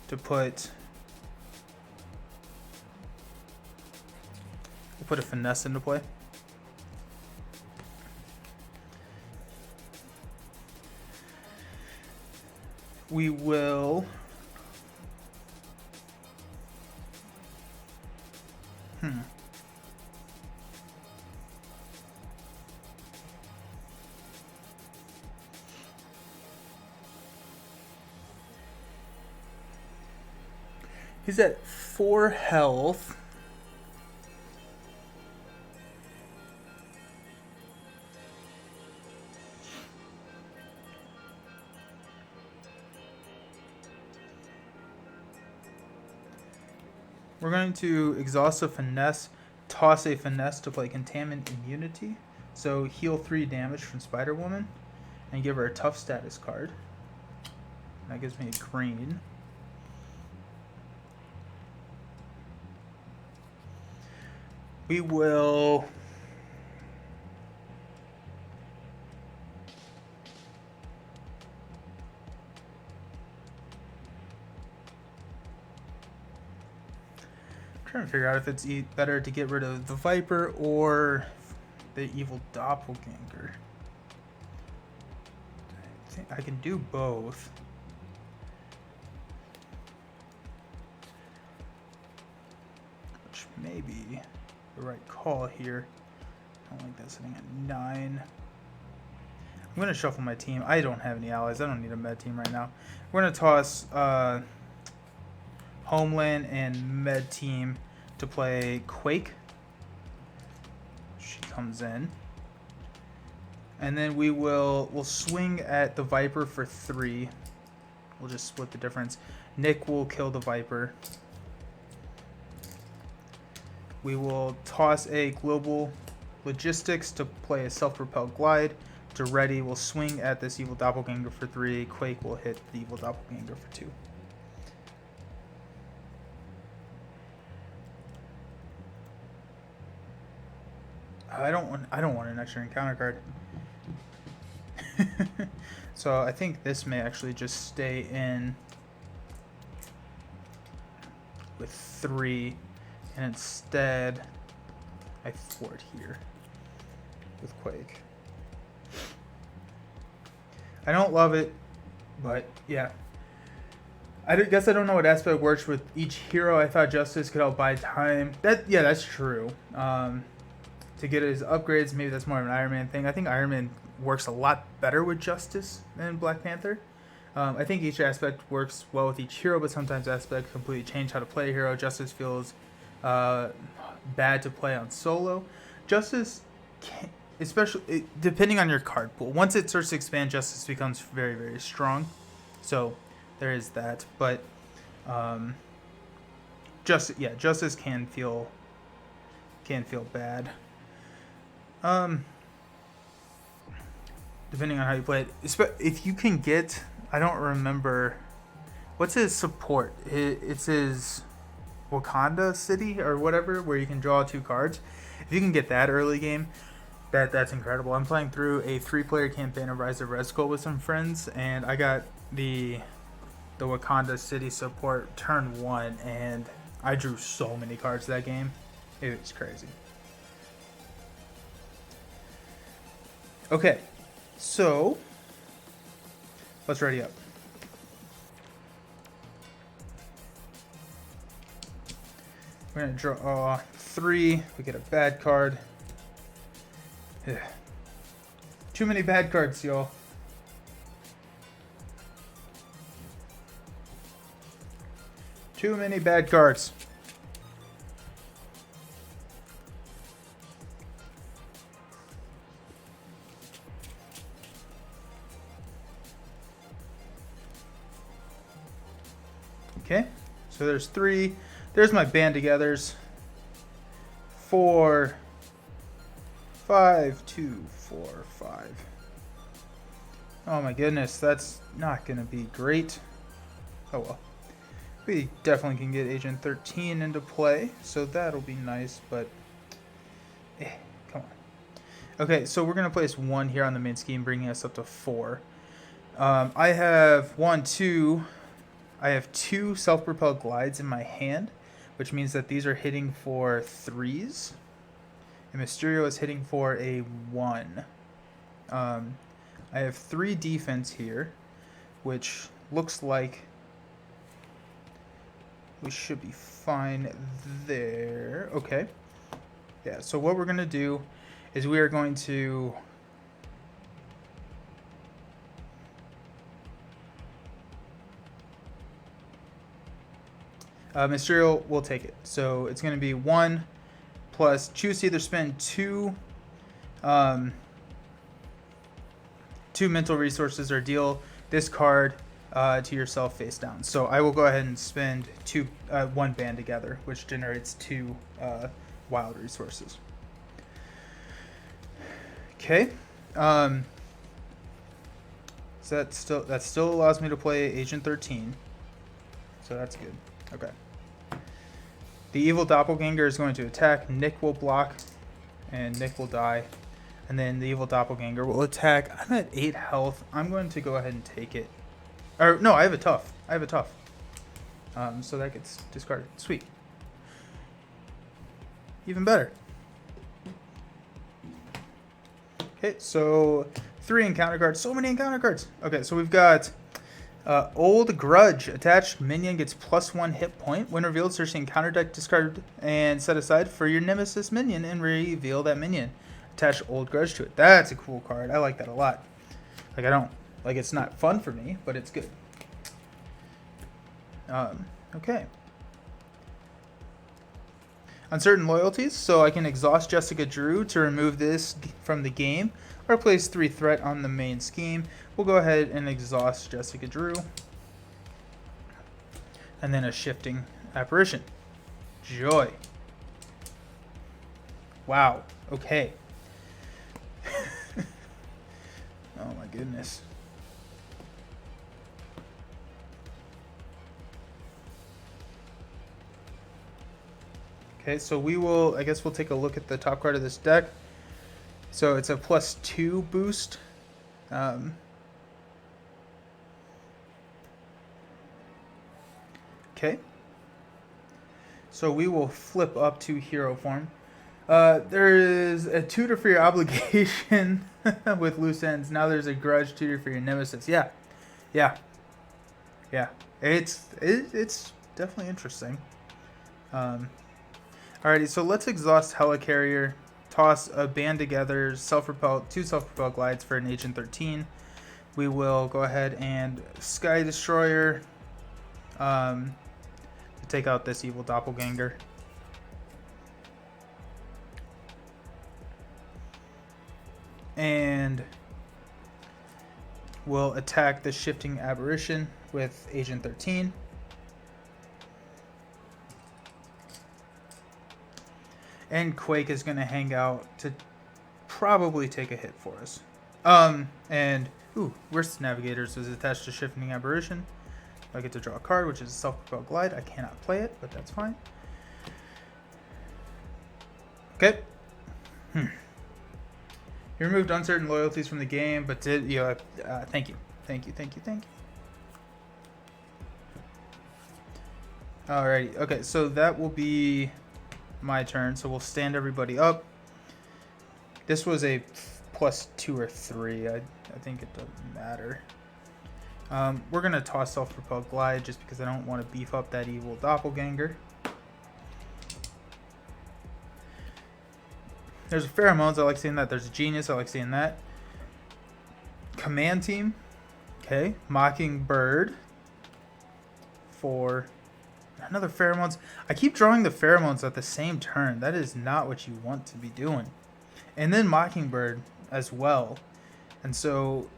to put a finesse into play. We will He's at 4 health. We're going to exhaust a finesse, toss a finesse to play contaminant immunity. So heal 3 damage from Spider-Woman and give her a tough status card. That gives me a green. We will trying to figure out if it's better to get rid of the Viper or the evil doppelganger. I think I can do both. Which may be the right call here. I don't like that sitting at 9. I'm going to shuffle my team. I don't have any allies. I don't need a med team right now. We're going to toss Homeland and med team to play Quake. She comes in. And then we'll swing at the Viper for 3. We'll just split the difference. Nick will kill the Viper. We will toss a global logistics to play a self-propelled glide. Duretti will swing at this evil doppelganger for 3. Quake will hit the evil doppelganger for 2. I don't want an extra encounter card. So I think this may actually just stay in with 3, and instead I thwart here with Quake. I don't love it, but yeah. I guess I don't know what aspect works with each hero. I thought Justice could help buy time. That's true. To get his upgrades, maybe that's more of an Iron Man thing. I think Iron Man works a lot better with Justice than Black Panther. I think each aspect works well with each hero, but sometimes aspects completely change how to play a hero. Justice feels bad to play on solo. Justice, especially depending on your card pool, once it starts to expand, Justice becomes very, very strong. So there is that, but Justice can feel bad. Depending on how you play it, if you can get, I don't remember, what's his support? It's his Wakanda City or whatever, where you can draw 2 cards. If you can get that early game, that's incredible. I'm playing through a 3-player campaign of Rise of Reskull with some friends, and I got the Wakanda City support turn 1, and I drew so many cards that game. It was crazy. Okay, so let's ready up. We're gonna draw 3. We get a bad card. Ugh. Too many bad cards, y'all. Too many bad cards. Okay, so there's 3. There's my band-togethers. 4, 5, 2, 4, 5. Oh my goodness, that's not gonna be great. Oh well. We definitely can get Agent 13 into play, so that'll be nice, but come on. Okay, so we're gonna place 1 here on the main scheme, bringing us up to 4. I have 1, 2. I have 2 self-propelled glides in my hand, which means that these are hitting for 3s. And Mysterio is hitting for a 1. I have 3 defense here, which looks like we should be fine there. Okay. Yeah, so what we're going to do is we are going to... Mysterio will take it. So it's going to be 1 plus choose to either spend 2 mental resources or deal this card to yourself face down. So I will go ahead and spend 1 band together, which generates 2 wild resources. Okay. So that still allows me to play Agent 13. So that's good. Okay. The evil doppelganger is going to attack. Nick will block, and Nick will die. And then the evil doppelganger will attack. I'm at 8 health. I'm going to go ahead and take it. Or no, I have a tough. So that gets discarded. Sweet. Even better. Okay, so 3 encounter cards. So many encounter cards. Okay, so we've got Old Grudge. Attached minion gets +1 hit point. When revealed, search the encounter deck, discard, and set aside for your nemesis minion and reveal that minion. Attach Old Grudge to it. That's a cool card. I like that a lot. It's not fun for me, but it's good. Okay. Uncertain loyalties, so I can exhaust Jessica Drew to remove this from the game, or place 3 threat on the main scheme. We'll go ahead and exhaust Jessica Drew. And then a shifting apparition. Joy. Wow. Okay. Oh my goodness. Okay, so I guess we'll take a look at the top card of this deck. So it's a +2 boost. Okay. So we will flip up to hero form. There is a tutor for your obligation with loose ends. Now there's a grudge tutor for your nemesis. Yeah. It's definitely interesting. Alrighty, so let's exhaust Helicarrier. Toss a band together, two self-propelled glides for an Agent 13. We will go ahead and Sky Destroyer to take out this evil doppelganger. And we'll attack the shifting aberration with Agent 13. And Quake is going to hang out to probably take a hit for us. Worst Navigators is attached to Shifting Aberration. I get to draw a card, which is a self-propelled glide. I cannot play it, but that's fine. Okay. You removed uncertain loyalties from the game, but thank you. Thank you. Alrighty. Okay, so that will be my turn, so we'll stand everybody up. This was a +2 or 3. I think it doesn't matter. We're going to toss Self-Propel Glide just because I don't want to beef up that evil doppelganger. There's a Pheromones. I like seeing that. There's a Genius. I like seeing that. Command Team. Okay. Mockingbird. For another Pheromones. I keep drawing the Pheromones at the same turn. That is not what you want to be doing. And then Mockingbird as well. And so...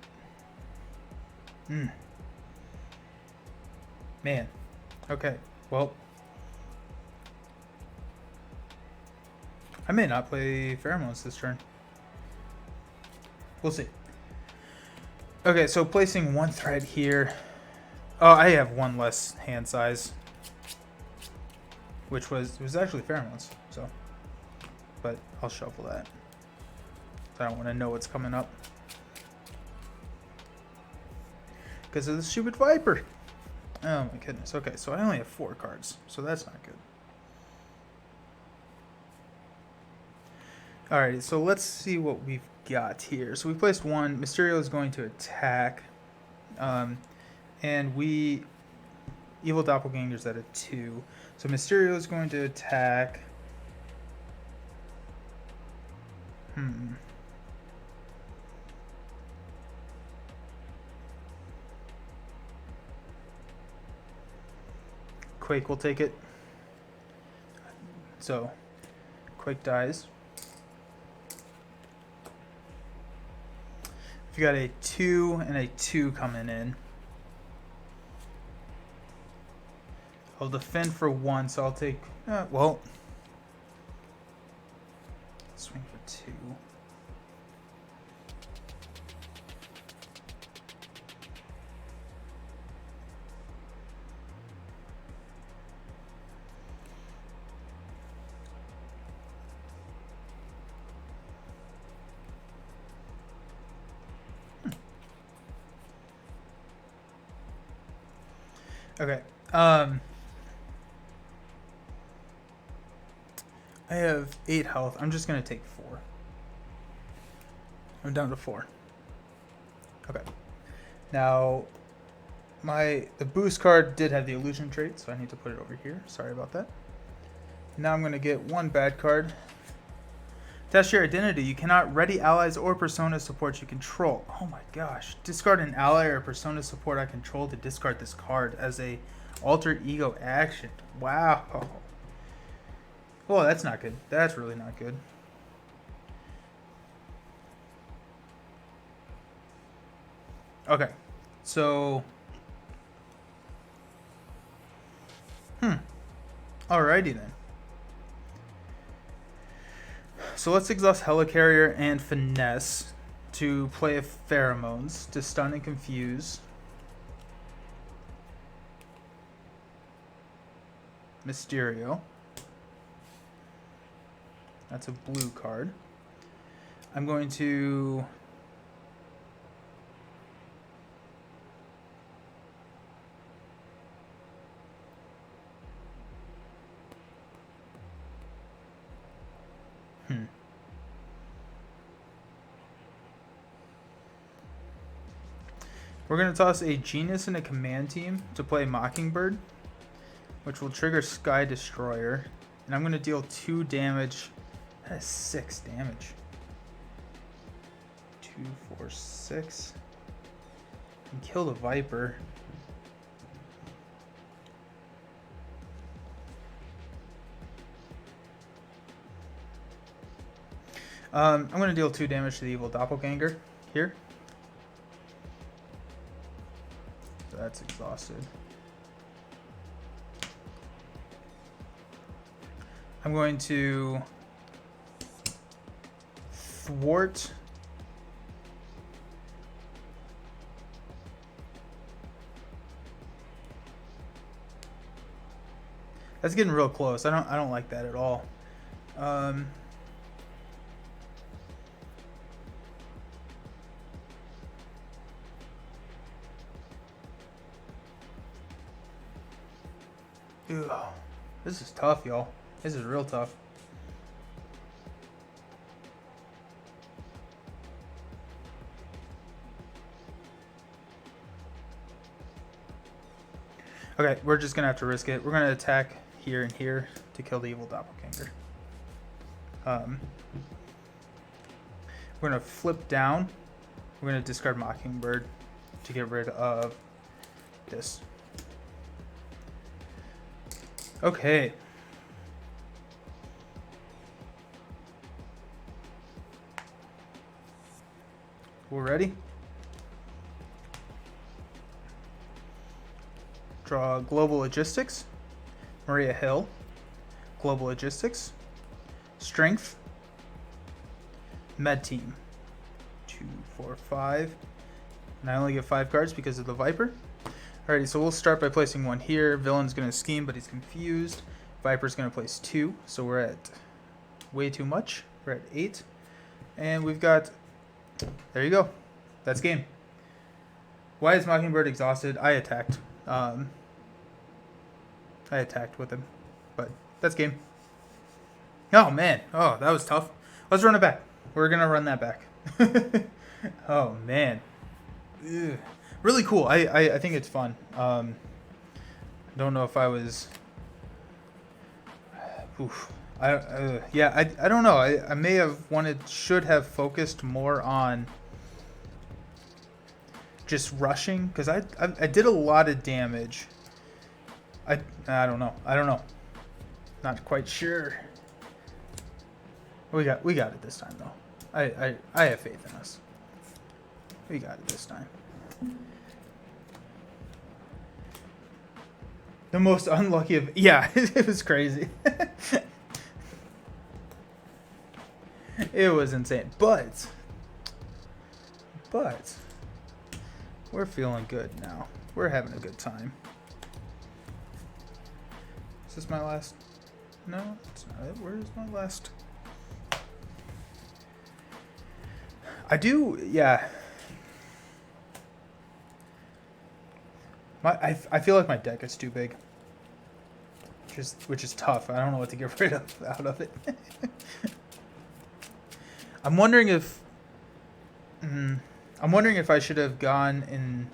Man. Okay. Well... I may not play Pheromones this turn. We'll see. Okay, so placing one threat here. Oh, I have one less hand size. Which was actually Pheromones, so. But I'll shuffle that. I don't want to know what's coming up. Because of the stupid Viper. Oh my goodness. Okay, so I only have 4 cards, so that's not good. Alright, so let's see what we've got here. So we placed 1. Mysterio is going to attack. And we... Evil Doppelganger's at a 2. So Mysterio is going to attack. Quake will take it. So, Quake dies. You got a 2 and a 2 coming in. I'll defend for 1, so I'll take... well... Swing for 2. Okay. I have 8 health. I'm just going to take 4. I'm down to 4. Okay. Now, the boost card did have the illusion trait, so I need to put it over here. Sorry about that. Now I'm going to get 1 bad card. Test your identity. You cannot ready allies or persona support you control. Oh my gosh. Discard an ally or persona support I control to discard this card as a alter ego action. Wow. Oh, that's not good. That's really not good. Okay. So... Alrighty then. So let's exhaust Helicarrier and Finesse to play a Pheromones to stun and confuse. Mysterio. That's a blue card. I'm going to... We're going to toss a Genius and a Command Team to play Mockingbird, which will trigger Sky Destroyer. And I'm going to deal 2 damage. That is 6 damage. 2, 4, 6. And kill the Viper. I'm going to deal 2 damage to the evil doppelganger here. So that's exhausted. I'm going to thwart that's getting real close. I don't like that at all. Ew. This is tough, y'all. This is real tough. Okay, we're just gonna have to risk it. We're gonna attack here and here to kill the evil doppelganger. We're gonna flip down. We're gonna discard Mockingbird to get rid of this. Okay. We're ready. Draw Global Logistics, Maria Hill, Global Logistics, Strength, Med Team. 2, 4, 5. And I only get 5 cards because of the Viper. Alrighty, so we'll start by placing one here. Villain's going to scheme, but he's confused. Viper's going to place 2, so we're at way too much. We're at 8. And we've got... There you go. That's game. Why is Mockingbird exhausted? I attacked. I attacked with him, but that's game. Oh, man. Oh, that was tough. Let's run it back. We're going to run that back. Oh, man. Ugh. Really cool. I think it's fun. Don't know if I was... Oof. I don't know. I may have should have focused more on just rushing, because I did a lot of damage. I don't know. Not quite sure. We got it this time though. I have faith in us. We got it this time. The most unlucky of... Yeah, it was crazy. It was insane. But we're feeling good now. We're having a good time. Is this my last? No, it's not it. Where's my last? I do, yeah. I feel like my deck is too big. Which is tough. I don't know what to get rid of out of it. I'm wondering if I should have gone and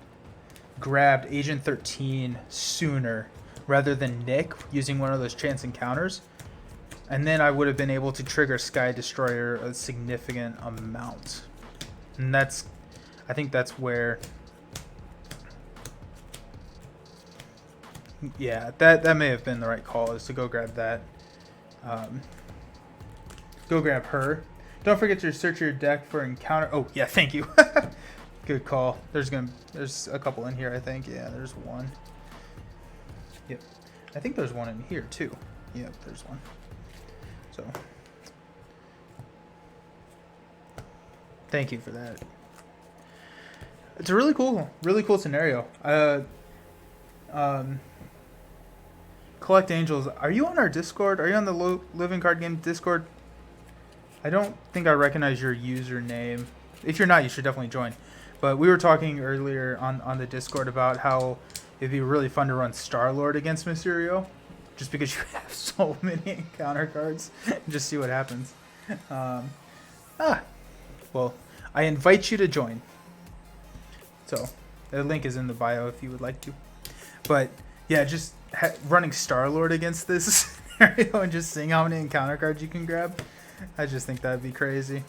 grabbed Agent 13 sooner rather than Nick using one of those chance encounters. And then I would have been able to trigger Sky Destroyer a significant amount. And I think that's where... Yeah, that may have been the right call, is to go grab that. Go grab her. Don't forget to search your deck for encounter. Oh, yeah, thank you. Good call. There's a couple in here, I think. Yeah, there's one. Yep. I think there's one in here, too. Yep, there's one. So, thank you for that. It's a really cool scenario. Collect Angels. Are you on our Discord? Are you on the Living Card Game Discord? I don't think I recognize your username. If you're not, you should definitely join. But we were talking earlier on the Discord about how it'd be really fun to run Star-Lord against Mysterio, just because you have so many encounter cards. Just see what happens. Well, I invite you to join. So, the link is in the bio if you would like to. But, yeah, just running Star-Lord against this scenario and just seeing how many encounter cards you can grab. I just think that'd be crazy.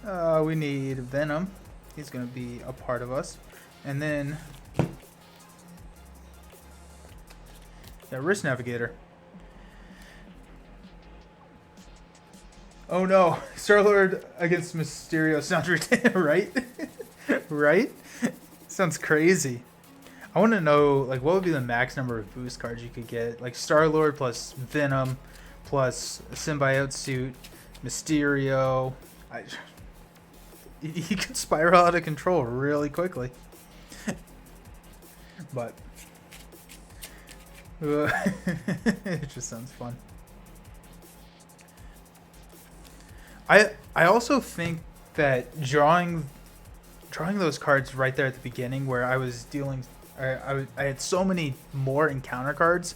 We need Venom. He's going to be a part of us. And then... Yeah, Risk Navigator. Oh no, Star-Lord against Mysterio sounds ridiculous, right? Right? Sounds crazy. I want to know, like, what would be the max number of boost cards you could get? Like, Star-Lord plus Venom plus Symbiote Suit, Mysterio. He could spiral out of control really quickly. But it just sounds fun. I also think that drawing those cards right there at the beginning, where I was dealing, I had so many more encounter cards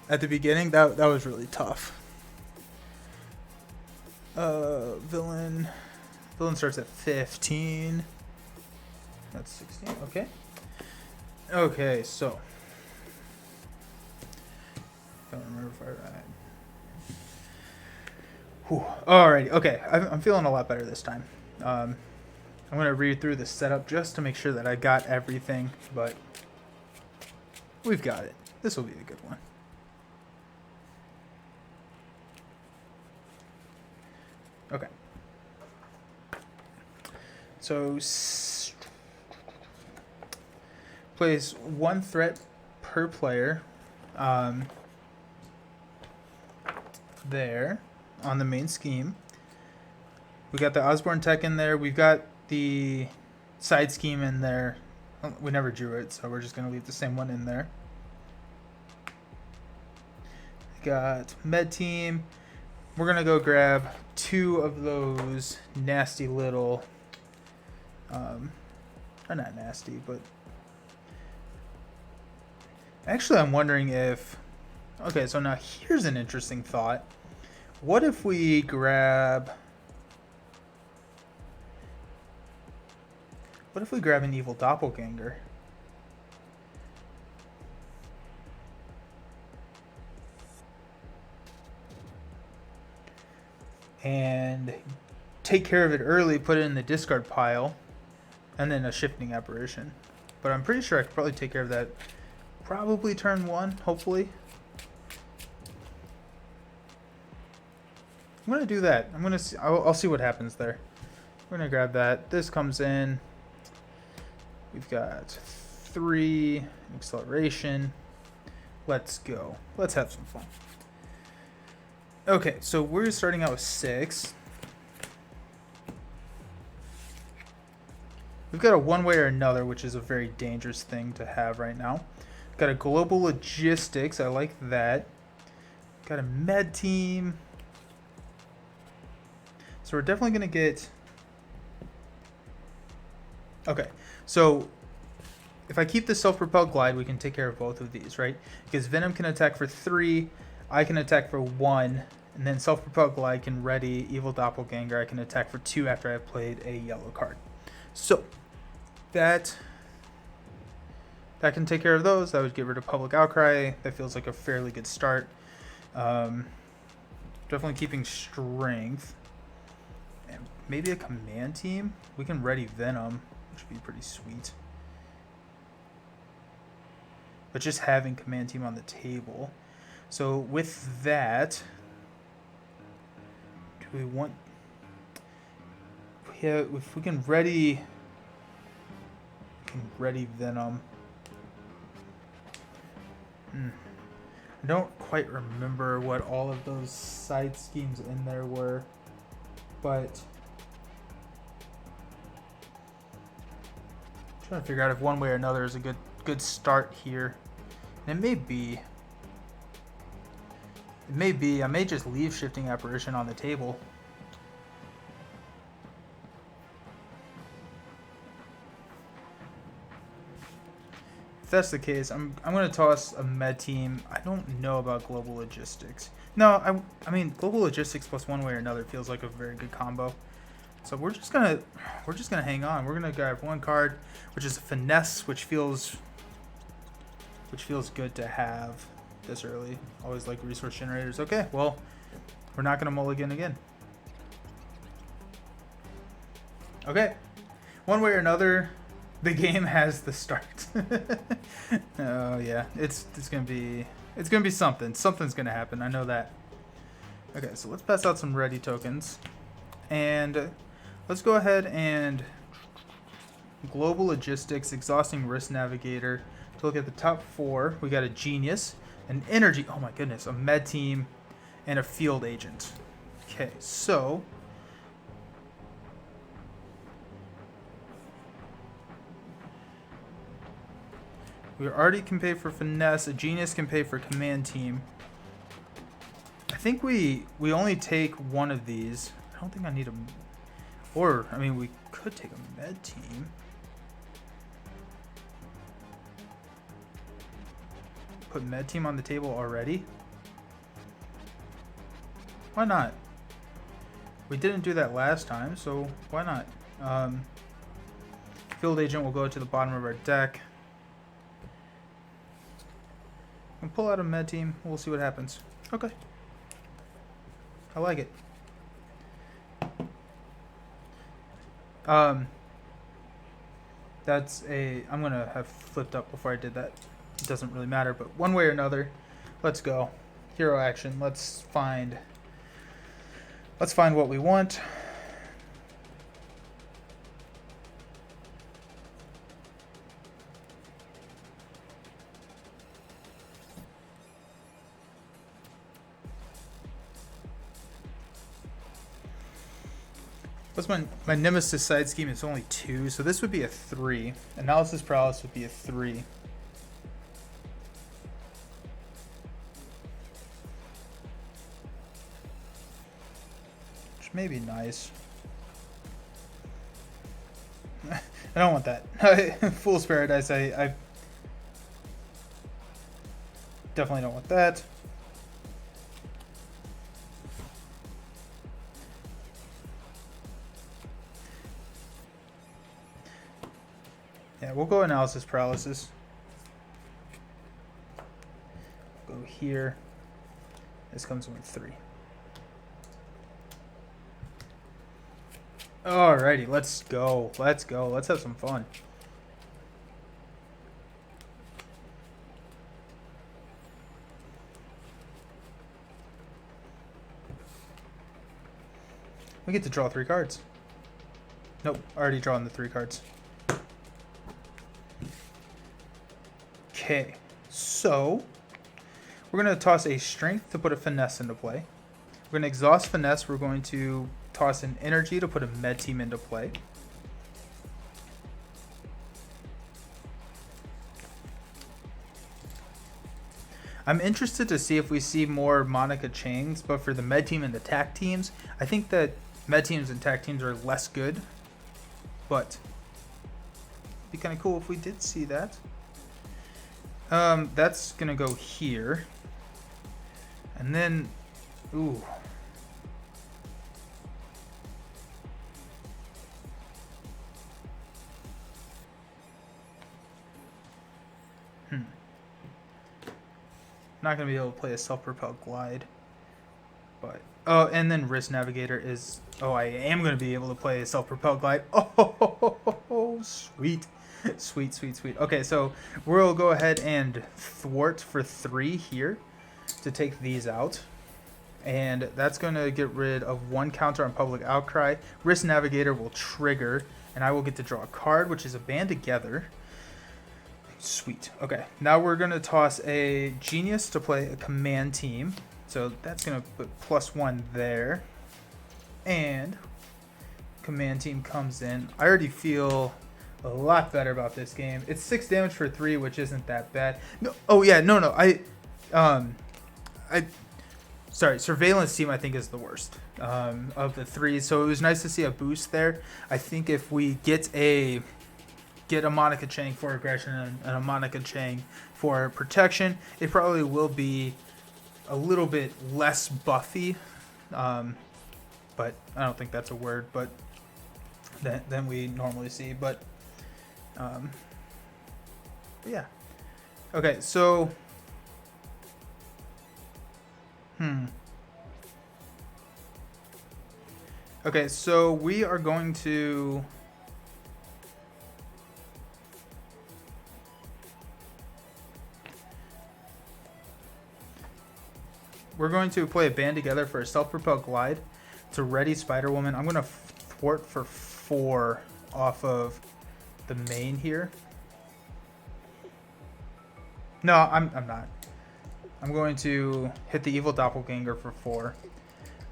at the beginning, that was really tough. Villain starts at 15. That's 16. Okay. Okay, so Don't remember if I. Alrighty, okay. I'm feeling a lot better this time. I'm gonna read through the setup just to make sure that I got everything, but we've got it. This will be a good one. Okay. So plays one threat per player. There on the main scheme. We got the Osborne Tech in there. We've got the side scheme in there. We never drew it, so we're just going to leave the same one in there. We got Med Team. We're going to go grab 2 of those nasty little... or not nasty, but... Actually, I'm wondering if... Okay, so now here's an interesting thought. What if we grab... What if we grab an evil doppelganger? And take care of it early, put it in the discard pile, and then a shifting apparition. But I'm pretty sure I could probably take care of that probably turn 1, hopefully. I'm going to do that. I'm going to see, I'll see what happens there. We're going to grab that. This comes in. We've got 3 acceleration. Let's go. Let's have some fun. Okay, so we're starting out with 6. We've got a one way or another, which is a very dangerous thing to have right now. Got a global logistics. I like that. Got a med team. So we're definitely going to get... Okay, so if I keep the self-propelled glide, we can take care of both of these, right? Because Venom can attack for 3, I can attack for 1, and then self-propelled glide can ready Evil Doppelganger. I can attack for 2 after I've played a yellow card. So that can take care of those. That would get rid of Public Outcry. That feels like a fairly good start. Definitely keeping strength. And maybe a command team. We can ready Venom, which would be pretty sweet. But just having command team on the table. So with that, do we want... Yeah, if we can ready Venom. I don't quite remember what all of those side schemes in there were, but I'm trying to figure out if one way or another is a good start here. And it may be. I may just leave Shifting Apparition on the table. If that's the case, I'm going to toss a med team. I don't know about global logistics. No, I mean global logistics plus one way or another feels like a very good combo. So we're just gonna hang on. We're gonna grab one card, which is a finesse, which feels good to have this early. Always like resource generators. Okay, well, we're not gonna mulligan again. Okay, one way or another, the game has the start. Oh yeah, it's gonna be something. Something's gonna happen. I know that. Okay, so let's pass out some ready tokens, and let's go ahead and global logistics, exhausting risk navigator. To look at the top 4, we got a genius, an energy. Oh my goodness, a med team, and a field agent. Okay, so. We already can pay for finesse. A genius can pay for command team. I think we only take one of these. I don't think I need a... Or, I mean, we could take a med team. Put med team on the table already? Why not? We didn't do that last time, so why not? Field agent will go to the bottom of our deck. And pull out a med team. We'll see what happens. Okay. I like it. That's a... I'm going to have flipped up before I did that. It doesn't really matter, but one way or another, let's go. Hero action. Let's find what we want. What's my Nemesis side scheme is only 2, so this would be a 3. Analysis paralysis would be a 3. Which may be nice. I don't want that. Fool's Paradise, I definitely don't want that. Yeah, we'll go analysis paralysis. Go here. This comes with 3. Alrighty, let's go. Let's go. Let's have some fun. We get to draw 3 cards. Nope, already drawn the 3 cards. Okay, so we're going to toss a strength to put a finesse into play. We're going to exhaust finesse. We're going to toss an energy to put a med team into play. I'm interested to see if we see more Monica Changs, but for the med team and the tac teams, I think that med teams and tac teams are less good, but it'd be kind of cool if we did see that. That's gonna go here. And then, ooh. Not gonna be able to play a self-propelled glide. But, oh, and then Risk Navigator is, oh, I am gonna be able to play a self-propelled glide. Oh, sweet. Sweet, sweet, sweet. Okay, so we'll go ahead and thwart for 3 here to take these out. And that's going to get rid of 1 counter on Public Outcry. Risk Navigator will trigger, and I will get to draw a card, which is a Band Together. Sweet. Okay, now we're going to toss a Genius to play a Command Team. So that's going to put +1 there. And Command Team comes in. I already feel a lot better about this game. It's 6 damage for 3, which isn't that bad. No, oh yeah, no. Sorry, Surveillance Team I think is the worst of the 3. So it was nice to see a boost there. I think if we get a Monica Chang for aggression and a Monica Chang for protection, it probably will be a little bit less buffy. But I don't think that's a word, but than we normally see. But yeah. Okay, so okay, so we are going to play a Band Together for a self-propelled glide to ready Spider-Woman. I'm going to thwart for 4 off of the main here. No, I'm not. I'm going to hit the Evil Doppelganger for 4.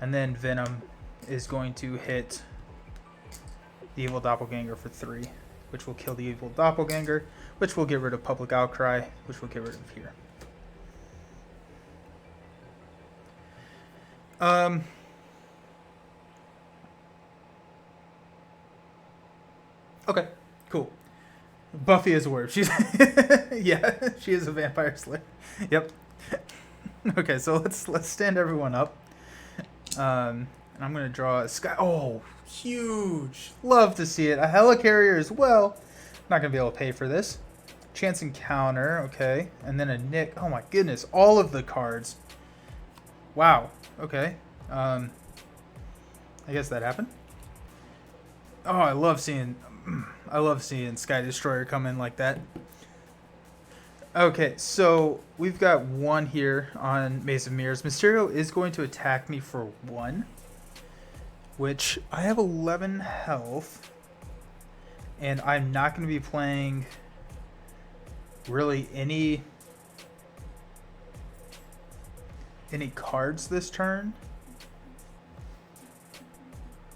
And then Venom is going to hit the Evil Doppelganger for 3, which will kill the Evil Doppelganger, which will get rid of Public Outcry, which will get rid of here. Okay, cool. Buffy is a word. She's yeah, she is a vampire slayer. Yep. Okay, so let's stand everyone up. And I'm gonna draw a sky. Oh, huge! Love to see it. A helicarrier as well. Not gonna be able to pay for this. Chance encounter, okay. And then a Nick. Oh my goodness, all of the cards. Wow, okay. I guess that happened. Oh, I love seeing Sky Destroyer come in like that. Okay, so we've got one here on Maze of Mirrors. Mysterio is going to attack me for 1, which I have 11 health, and I'm not going to be playing really any cards this turn,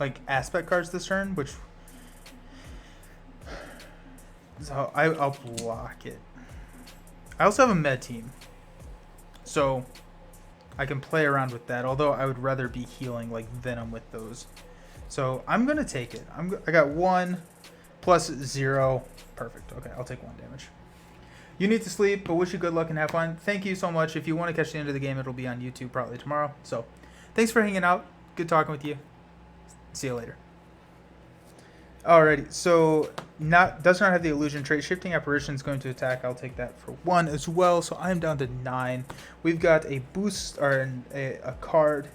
like aspect cards this turn, which so I'll block it. I also have a med team, so I can play around with that, although I would rather be healing like Venom with those. So I'm going to take it. I got 1 plus 0. Perfect. Okay, I'll take 1 damage. You need to sleep, but wish you good luck and have fun. Thank you so much. If you want to catch the end of the game, it'll be on YouTube probably tomorrow. So thanks for hanging out. Good talking with you. See you later. Alrighty, so does not have the illusion trait. Shifting apparition is going to attack. I'll take that for 1 as well. So I'm down to 9. We've got a boost or a card,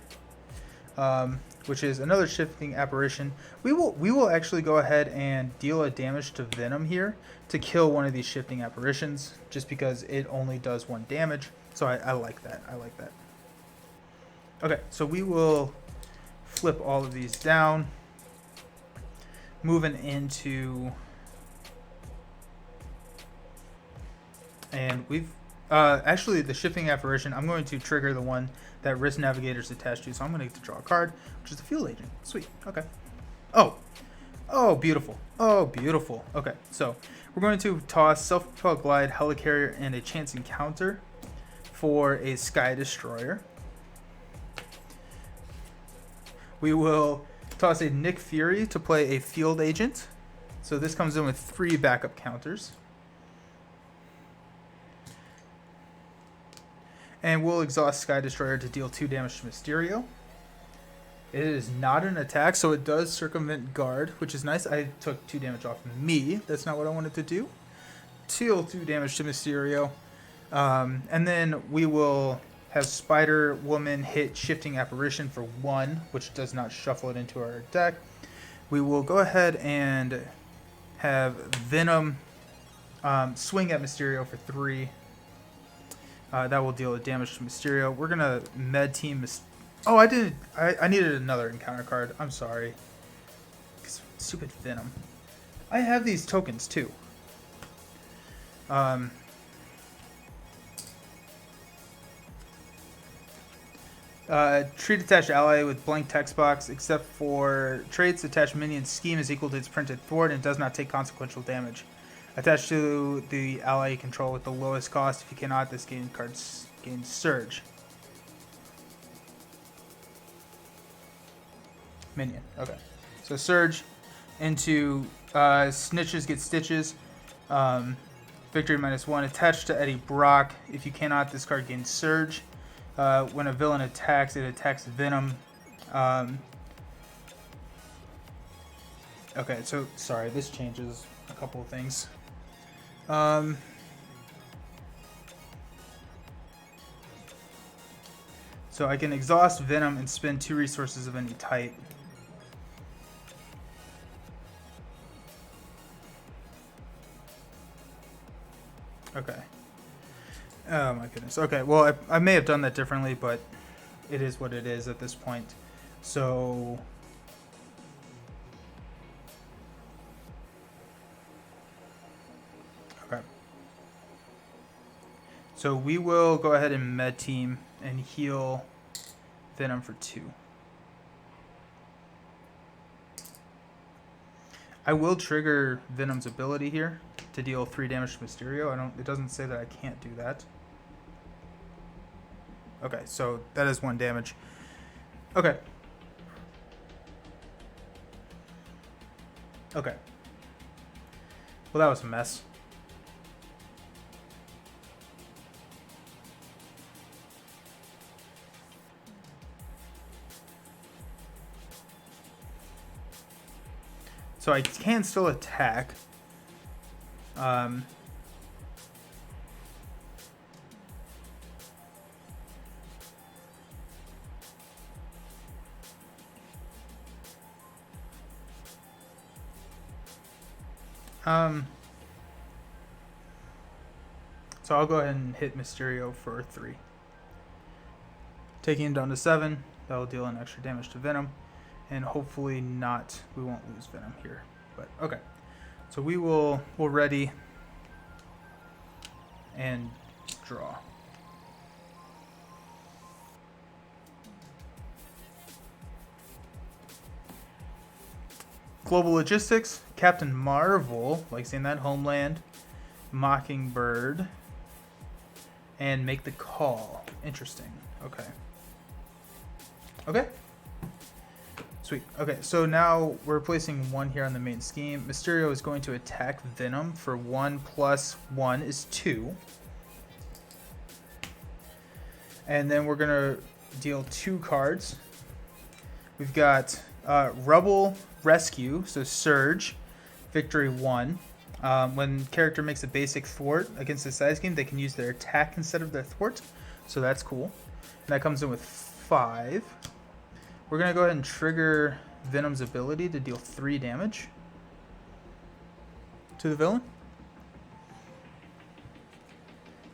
which is another shifting apparition. We will actually go ahead and deal a damage to Venom here to kill one of these shifting apparitions, just because it only does 1 damage. So I like that. I like that. Okay, so we will flip all of these down. Moving into, and we've actually the shifting apparition. I'm going to trigger the one that Risk Navigator is attached to, so I'm going to get to draw a card, which is the Field Agent. Sweet. Okay. Oh, beautiful. Oh, beautiful. Okay, so we're going to toss Self-Propelled Glide, Helicarrier, and a Chance Encounter for a Sky Destroyer. We will toss a Nick Fury to play a Field Agent. So this comes in with 3 backup counters. And we'll exhaust Sky Destroyer to deal 2 damage to Mysterio. It is not an attack, so it does circumvent guard, which is nice. I took 2 damage off me. That's not what I wanted to do. Deal 2 damage to Mysterio. And then we will have Spider-Woman hit Shifting Apparition for 1, which does not shuffle it into our deck. We will go ahead and have Venom swing at Mysterio for 3. That will deal a damage to Mysterio. We're going to med team Oh, I needed another encounter card. I'm sorry. Stupid Venom. I have these tokens too. Treat attached ally with blank text box, except for traits. Attached minion scheme is equal to its printed board and does not take consequential damage. Attached to the ally you control with the lowest cost. If you cannot, this card gains Surge. Minion. Okay. So Surge into Snitches get Stitches. Victory -1. Attached to Eddie Brock. If you cannot, this card gains Surge. When a villain attacks, it attacks Venom. Okay, so sorry, this changes a couple of things. So I can exhaust Venom and spend 2 resources of any type. Okay. Oh my goodness. Okay, well, I may have done that differently, but it is what it is at this point. So okay. So we will go ahead and med team and heal Venom for 2. I will trigger Venom's ability here to deal 3 damage to Mysterio. It doesn't say that I can't do that. Okay, so that is 1 damage. Okay. Okay. Well, that was a mess. So I can still attack. So I'll go ahead and hit Mysterio for 3. Taking him down to 7, that'll deal an extra damage to Venom. And hopefully not, we won't lose Venom here. But okay. So we'll ready and draw. Global Logistics, Captain Marvel, like saying that, Homeland, Mockingbird, and Make the Call. Interesting. Okay. Okay. Sweet. Okay, so now we're placing 1 here on the main scheme. Mysterio is going to attack Venom for 1 plus 1 is 2. And then we're going to deal 2 cards. We've got Rebel Rescue, so Surge, Victory 1. When character makes a basic thwart against the side scheme, they can use their attack instead of their thwart. So that's cool. And that comes in with 5. We're going to go ahead and trigger Venom's ability to deal 3 damage to the villain.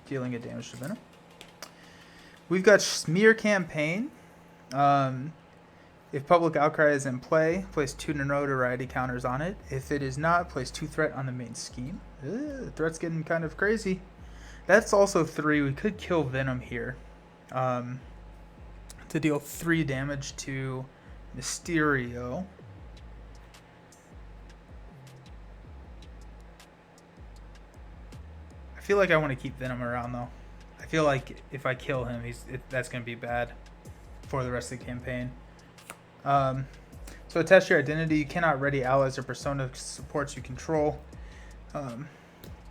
Dealing a damage to Venom. We've got Smear Campaign. If Public Outcry is in play, place 2 notoriety counters on it. If it is not, place 2 threat on the main scheme. The threat's getting kind of crazy. That's also 3. We could kill Venom here. To deal 3 damage to Mysterio. I feel like I want to keep Venom around, though. I feel like if I kill him, that's going to be bad for the rest of the campaign. So attach your identity. You cannot ready allies or persona supports you control. And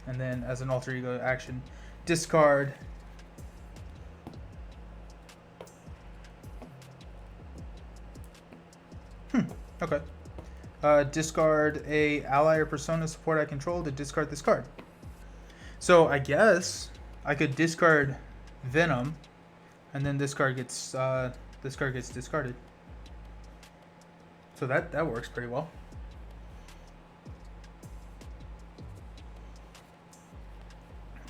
then as an alter ego action, discard. Okay. Discard a ally or persona support I control to discard this card. So I guess I could discard Venom, and then this card gets discarded. So that works pretty well.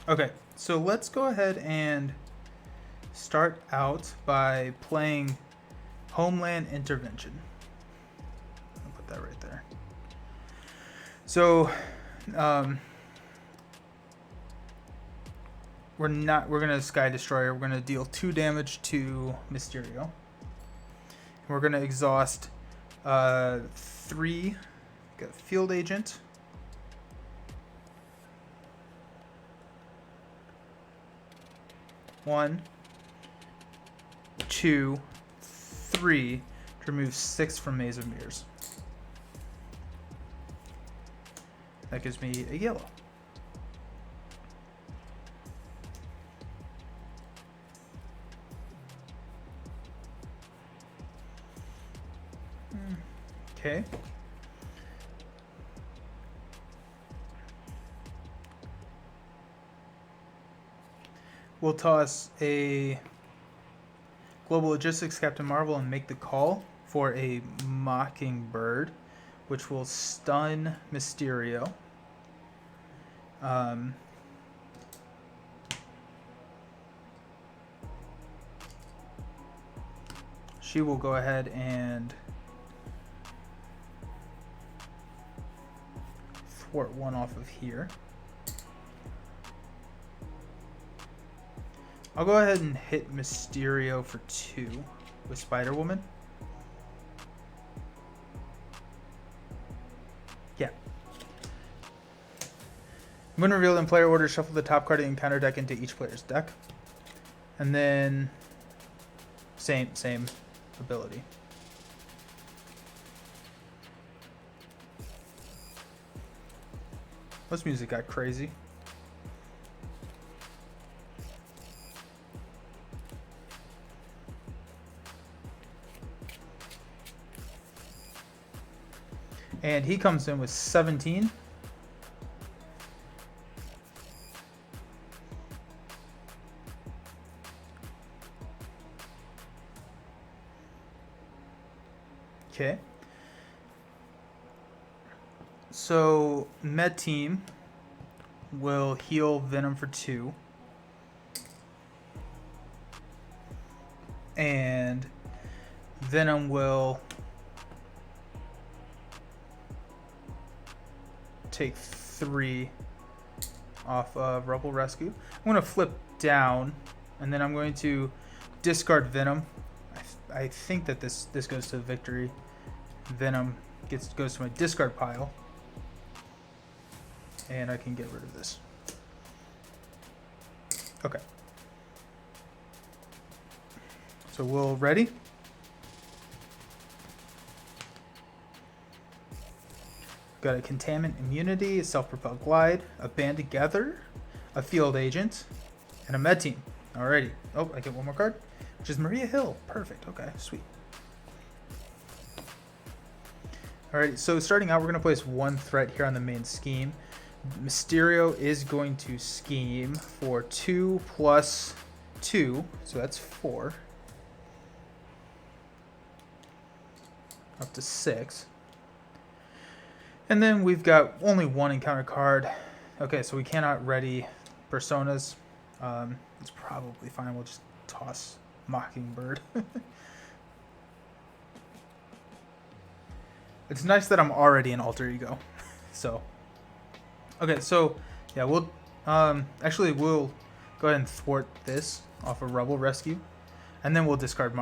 Okay, so let's go ahead and start out by playing Homeland Intervention. I'll put that right there. So we're gonna Sky Destroyer. We're gonna deal 2 damage to Mysterio. We're gonna exhaust 3. Got Field Agent. One, 2, 3 to remove 6 from Maze of Mirrors. That gives me a yellow. Okay. We'll toss a Global Logistics Captain Marvel and Make the Call for a Mockingbird, which will stun Mysterio. She will go ahead and thwart 1 off of here. I'll go ahead and hit Mysterio for 2 with Spider-Woman. Yeah. When revealed in player order, shuffle the top card of the encounter deck into each player's deck. And then same ability. This music got crazy. And he comes in with 17. Okay. So med team will heal Venom for 2. And Venom will take 3 off of Rebel Rescue. I'm going to flip down, and then I'm going to discard Venom. I think that this goes to victory. Venom goes to my discard pile. And I can get rid of this. Okay. So we'll ready. Got a contaminant immunity, a self-propelled glide, a band together, a field agent, and a med team. Alrighty. Oh, I get one more card, which is Maria Hill. Perfect. Okay, sweet. Alrighty, so starting out, we're going to place 1 threat here on the main scheme. Mysterio is going to scheme for 2 plus 2, so that's 4. Up to 6. And then we've got only 1 encounter card. Okay, so we cannot ready personas. It's probably fine. We'll just toss Mockingbird. It's nice that I'm already an alter ego. So, okay, so yeah, we'll actually we'll go ahead and thwart this off of Rebel Rescue, and then we'll discard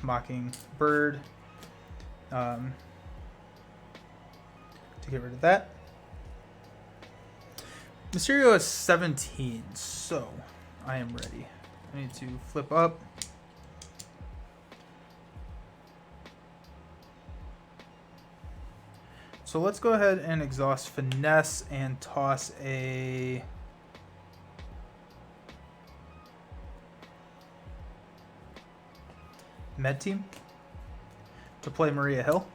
Mockingbird to get rid of that. Mysterio is 17, so I am ready. I need to flip up. So let's go ahead and exhaust Finesse and toss a Med Team to play Maria Hill.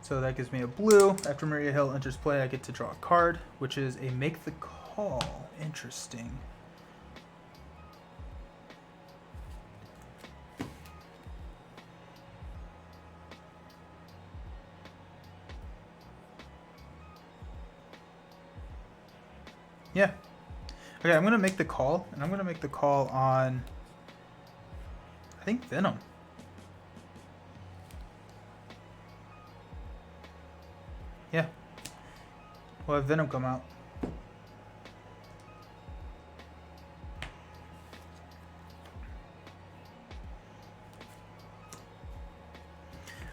So that gives me a blue. After Maria Hill enters play, I get to draw a card, which is a Make the Call. Interesting. Yeah. Okay, I'm going to make the call, and I'm going to make the call on, I think, Venom. Yeah. We'll have Venom come out.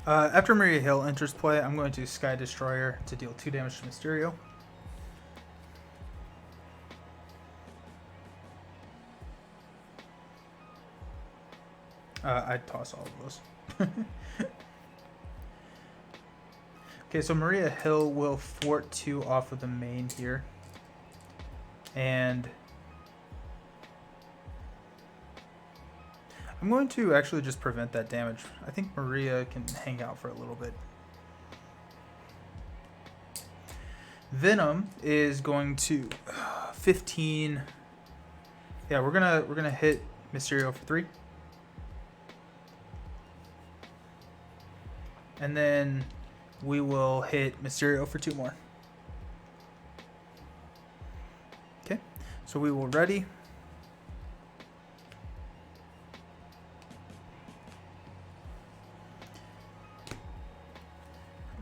After Maria Hill enters play, I'm going to Sky Destroyer to deal 2 damage to Mysterio. I'd toss all of those. Okay, so Maria Hill will thwart 2 off of the main here. And I'm going to actually just prevent that damage. I think Maria can hang out for a little bit. Venom is going to 15. Yeah, we're gonna hit Mysterio for 3. And then we will hit Mysterio for 2 more. Okay, so we will ready.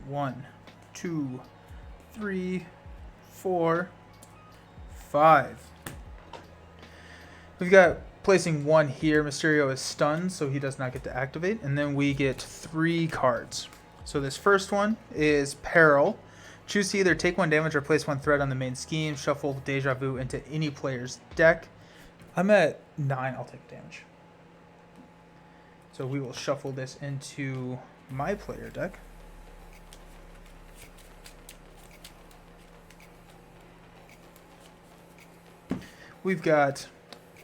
One, 2, 3, 4, 5. We've got placing 1 here. Mysterio is stunned, so he does not get to activate. And then we get 3 cards. So this first one is Peril. Choose to either take 1 damage or place 1 threat on the main scheme. Shuffle Deja Vu into any player's deck. I'm at 9. I'll take damage. So we will shuffle this into my player deck. We've got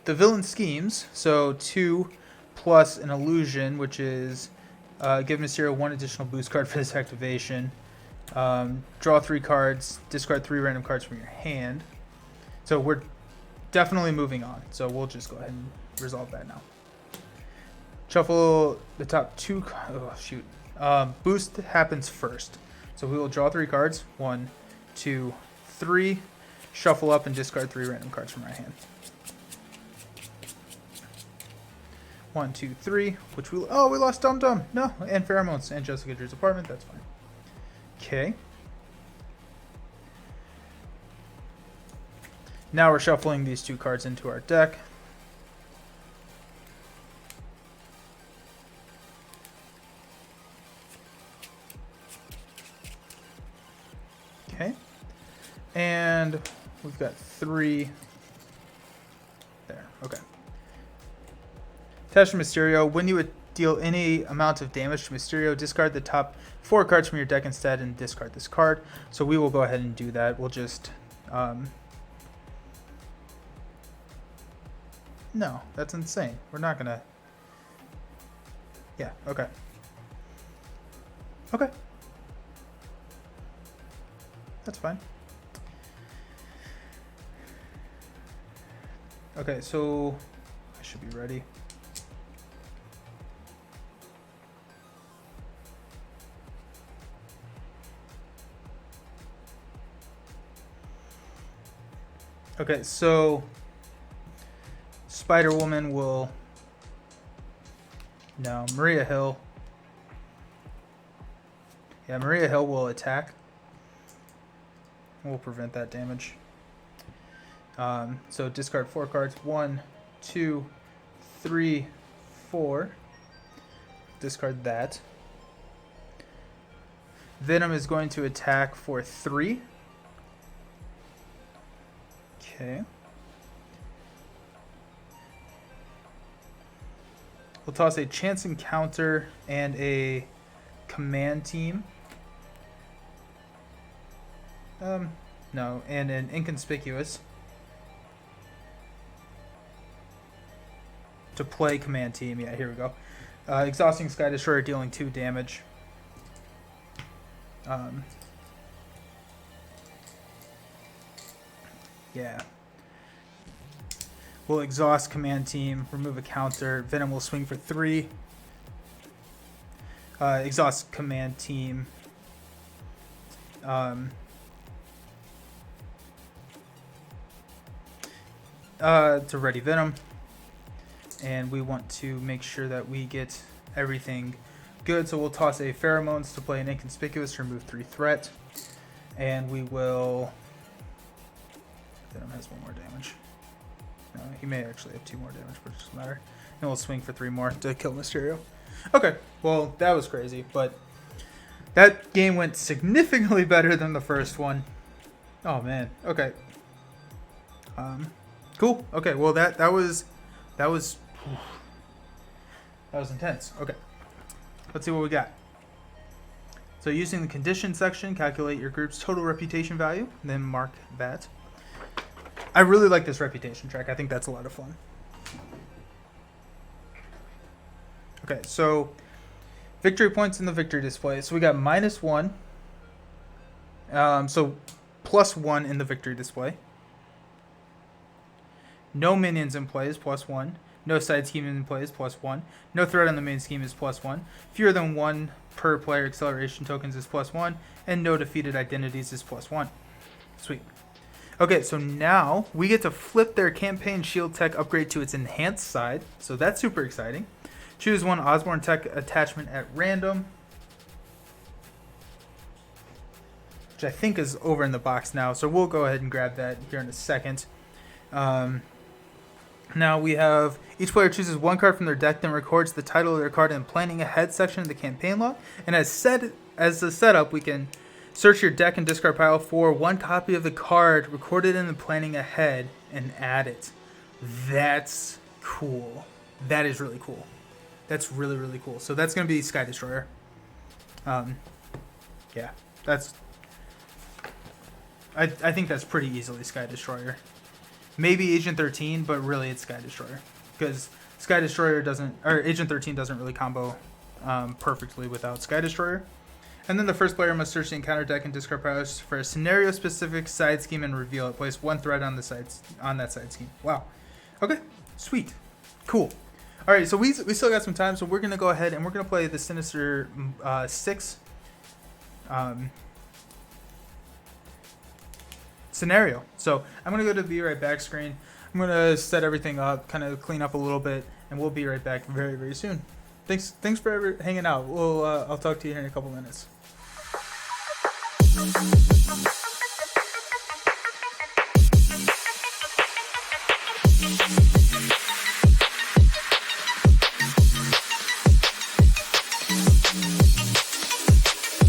the villain schemes, so 2 plus an illusion, which is give Mysterio 1 additional boost card for this activation. Draw 3 cards, discard 3 random cards from your hand. So we're definitely moving on. So we'll just go ahead and resolve that now. Shuffle the top 2. Oh shoot! Boost happens first. So we will draw 3 cards. 1, 2, 3. Shuffle up and discard 3 random cards from our hand. 1, 2, 3. Which we lost Dum Dum. No, and Pheromones and Jessica Drew's apartment. That's fine. Okay. Now we're shuffling these 2 cards into our deck. Okay. And we've got 3 there. Okay. Attach to Mysterio. When you would deal any amount of damage to Mysterio, discard the top 4 cards from your deck instead and discard this card. So we will go ahead and do that. We'll just... no, that's insane. We're not going to... yeah, okay. Okay. That's fine. Okay, so I should be ready. Okay, so Spider-Woman will... no, Maria Hill. Yeah, Maria Hill will attack. We'll prevent that damage. So discard 4 cards. 1, 2, 3, 4. Discard that. Venom is going to attack for 3. Okay. We'll toss a chance encounter and a command team. No, and an inconspicuous to play command team. Yeah, here we go. Exhausting Sky Destroyer, dealing 2 damage. Yeah. We'll exhaust command team, remove a counter. Venom will swing for 3. Exhaust command team. To ready Venom. And we want to make sure that we get everything good. So we'll toss a Pheromones to play an inconspicuous to remove 3 threat. And we will... Venom has 1 more damage. No, he may actually have 2 more damage, but it doesn't matter. And we'll swing for 3 more to kill Mysterio. Okay, well, that was crazy, but that game went significantly better than the first one. Oh, man. Okay. Cool. Okay, well, that was intense. Okay. Let's see what we got. So using the condition section, calculate your group's total reputation value, and then mark that. I really like this reputation track. I think that's a lot of fun. Okay, so victory points in the victory display. So we got -1. So +1 in the victory display. No minions in play is +1. No side scheme in play is +1. No threat on the main scheme is +1. Fewer than 1 per player acceleration tokens is +1. And no defeated identities is +1. Sweet. Okay, so now we get to flip their campaign shield tech upgrade to its enhanced side. So that's super exciting. Choose 1 Osborne tech attachment at random, which I think is over in the box now. So we'll go ahead and grab that here in a second. Now we have each player chooses 1 card from their deck, then records the title of their card in planning ahead section of the campaign log. And as the setup, we can search your deck and discard pile for 1 copy of the card recorded in the planning ahead and add it. That's cool. That is really cool. That's really, really cool. So that's going to be Sky Destroyer. Yeah, that's... I think that's pretty easily Sky Destroyer. Maybe Agent 13, but really it's Sky Destroyer. Because Sky Destroyer doesn't... or Agent 13 doesn't really combo perfectly without Sky Destroyer. And then the first player must search the encounter deck and discard piles for a scenario-specific side scheme and reveal it. Place 1 threat on that side scheme. Wow. Okay. Sweet. Cool. All right. So we still got some time. So we're gonna go ahead and we're gonna play the Sinister 6 scenario. So I'm gonna go to the be right back screen. I'm gonna set everything up, kind of clean up a little bit, and we'll be right back very, very soon. Thanks for hanging out. I'll talk to you here in a couple minutes.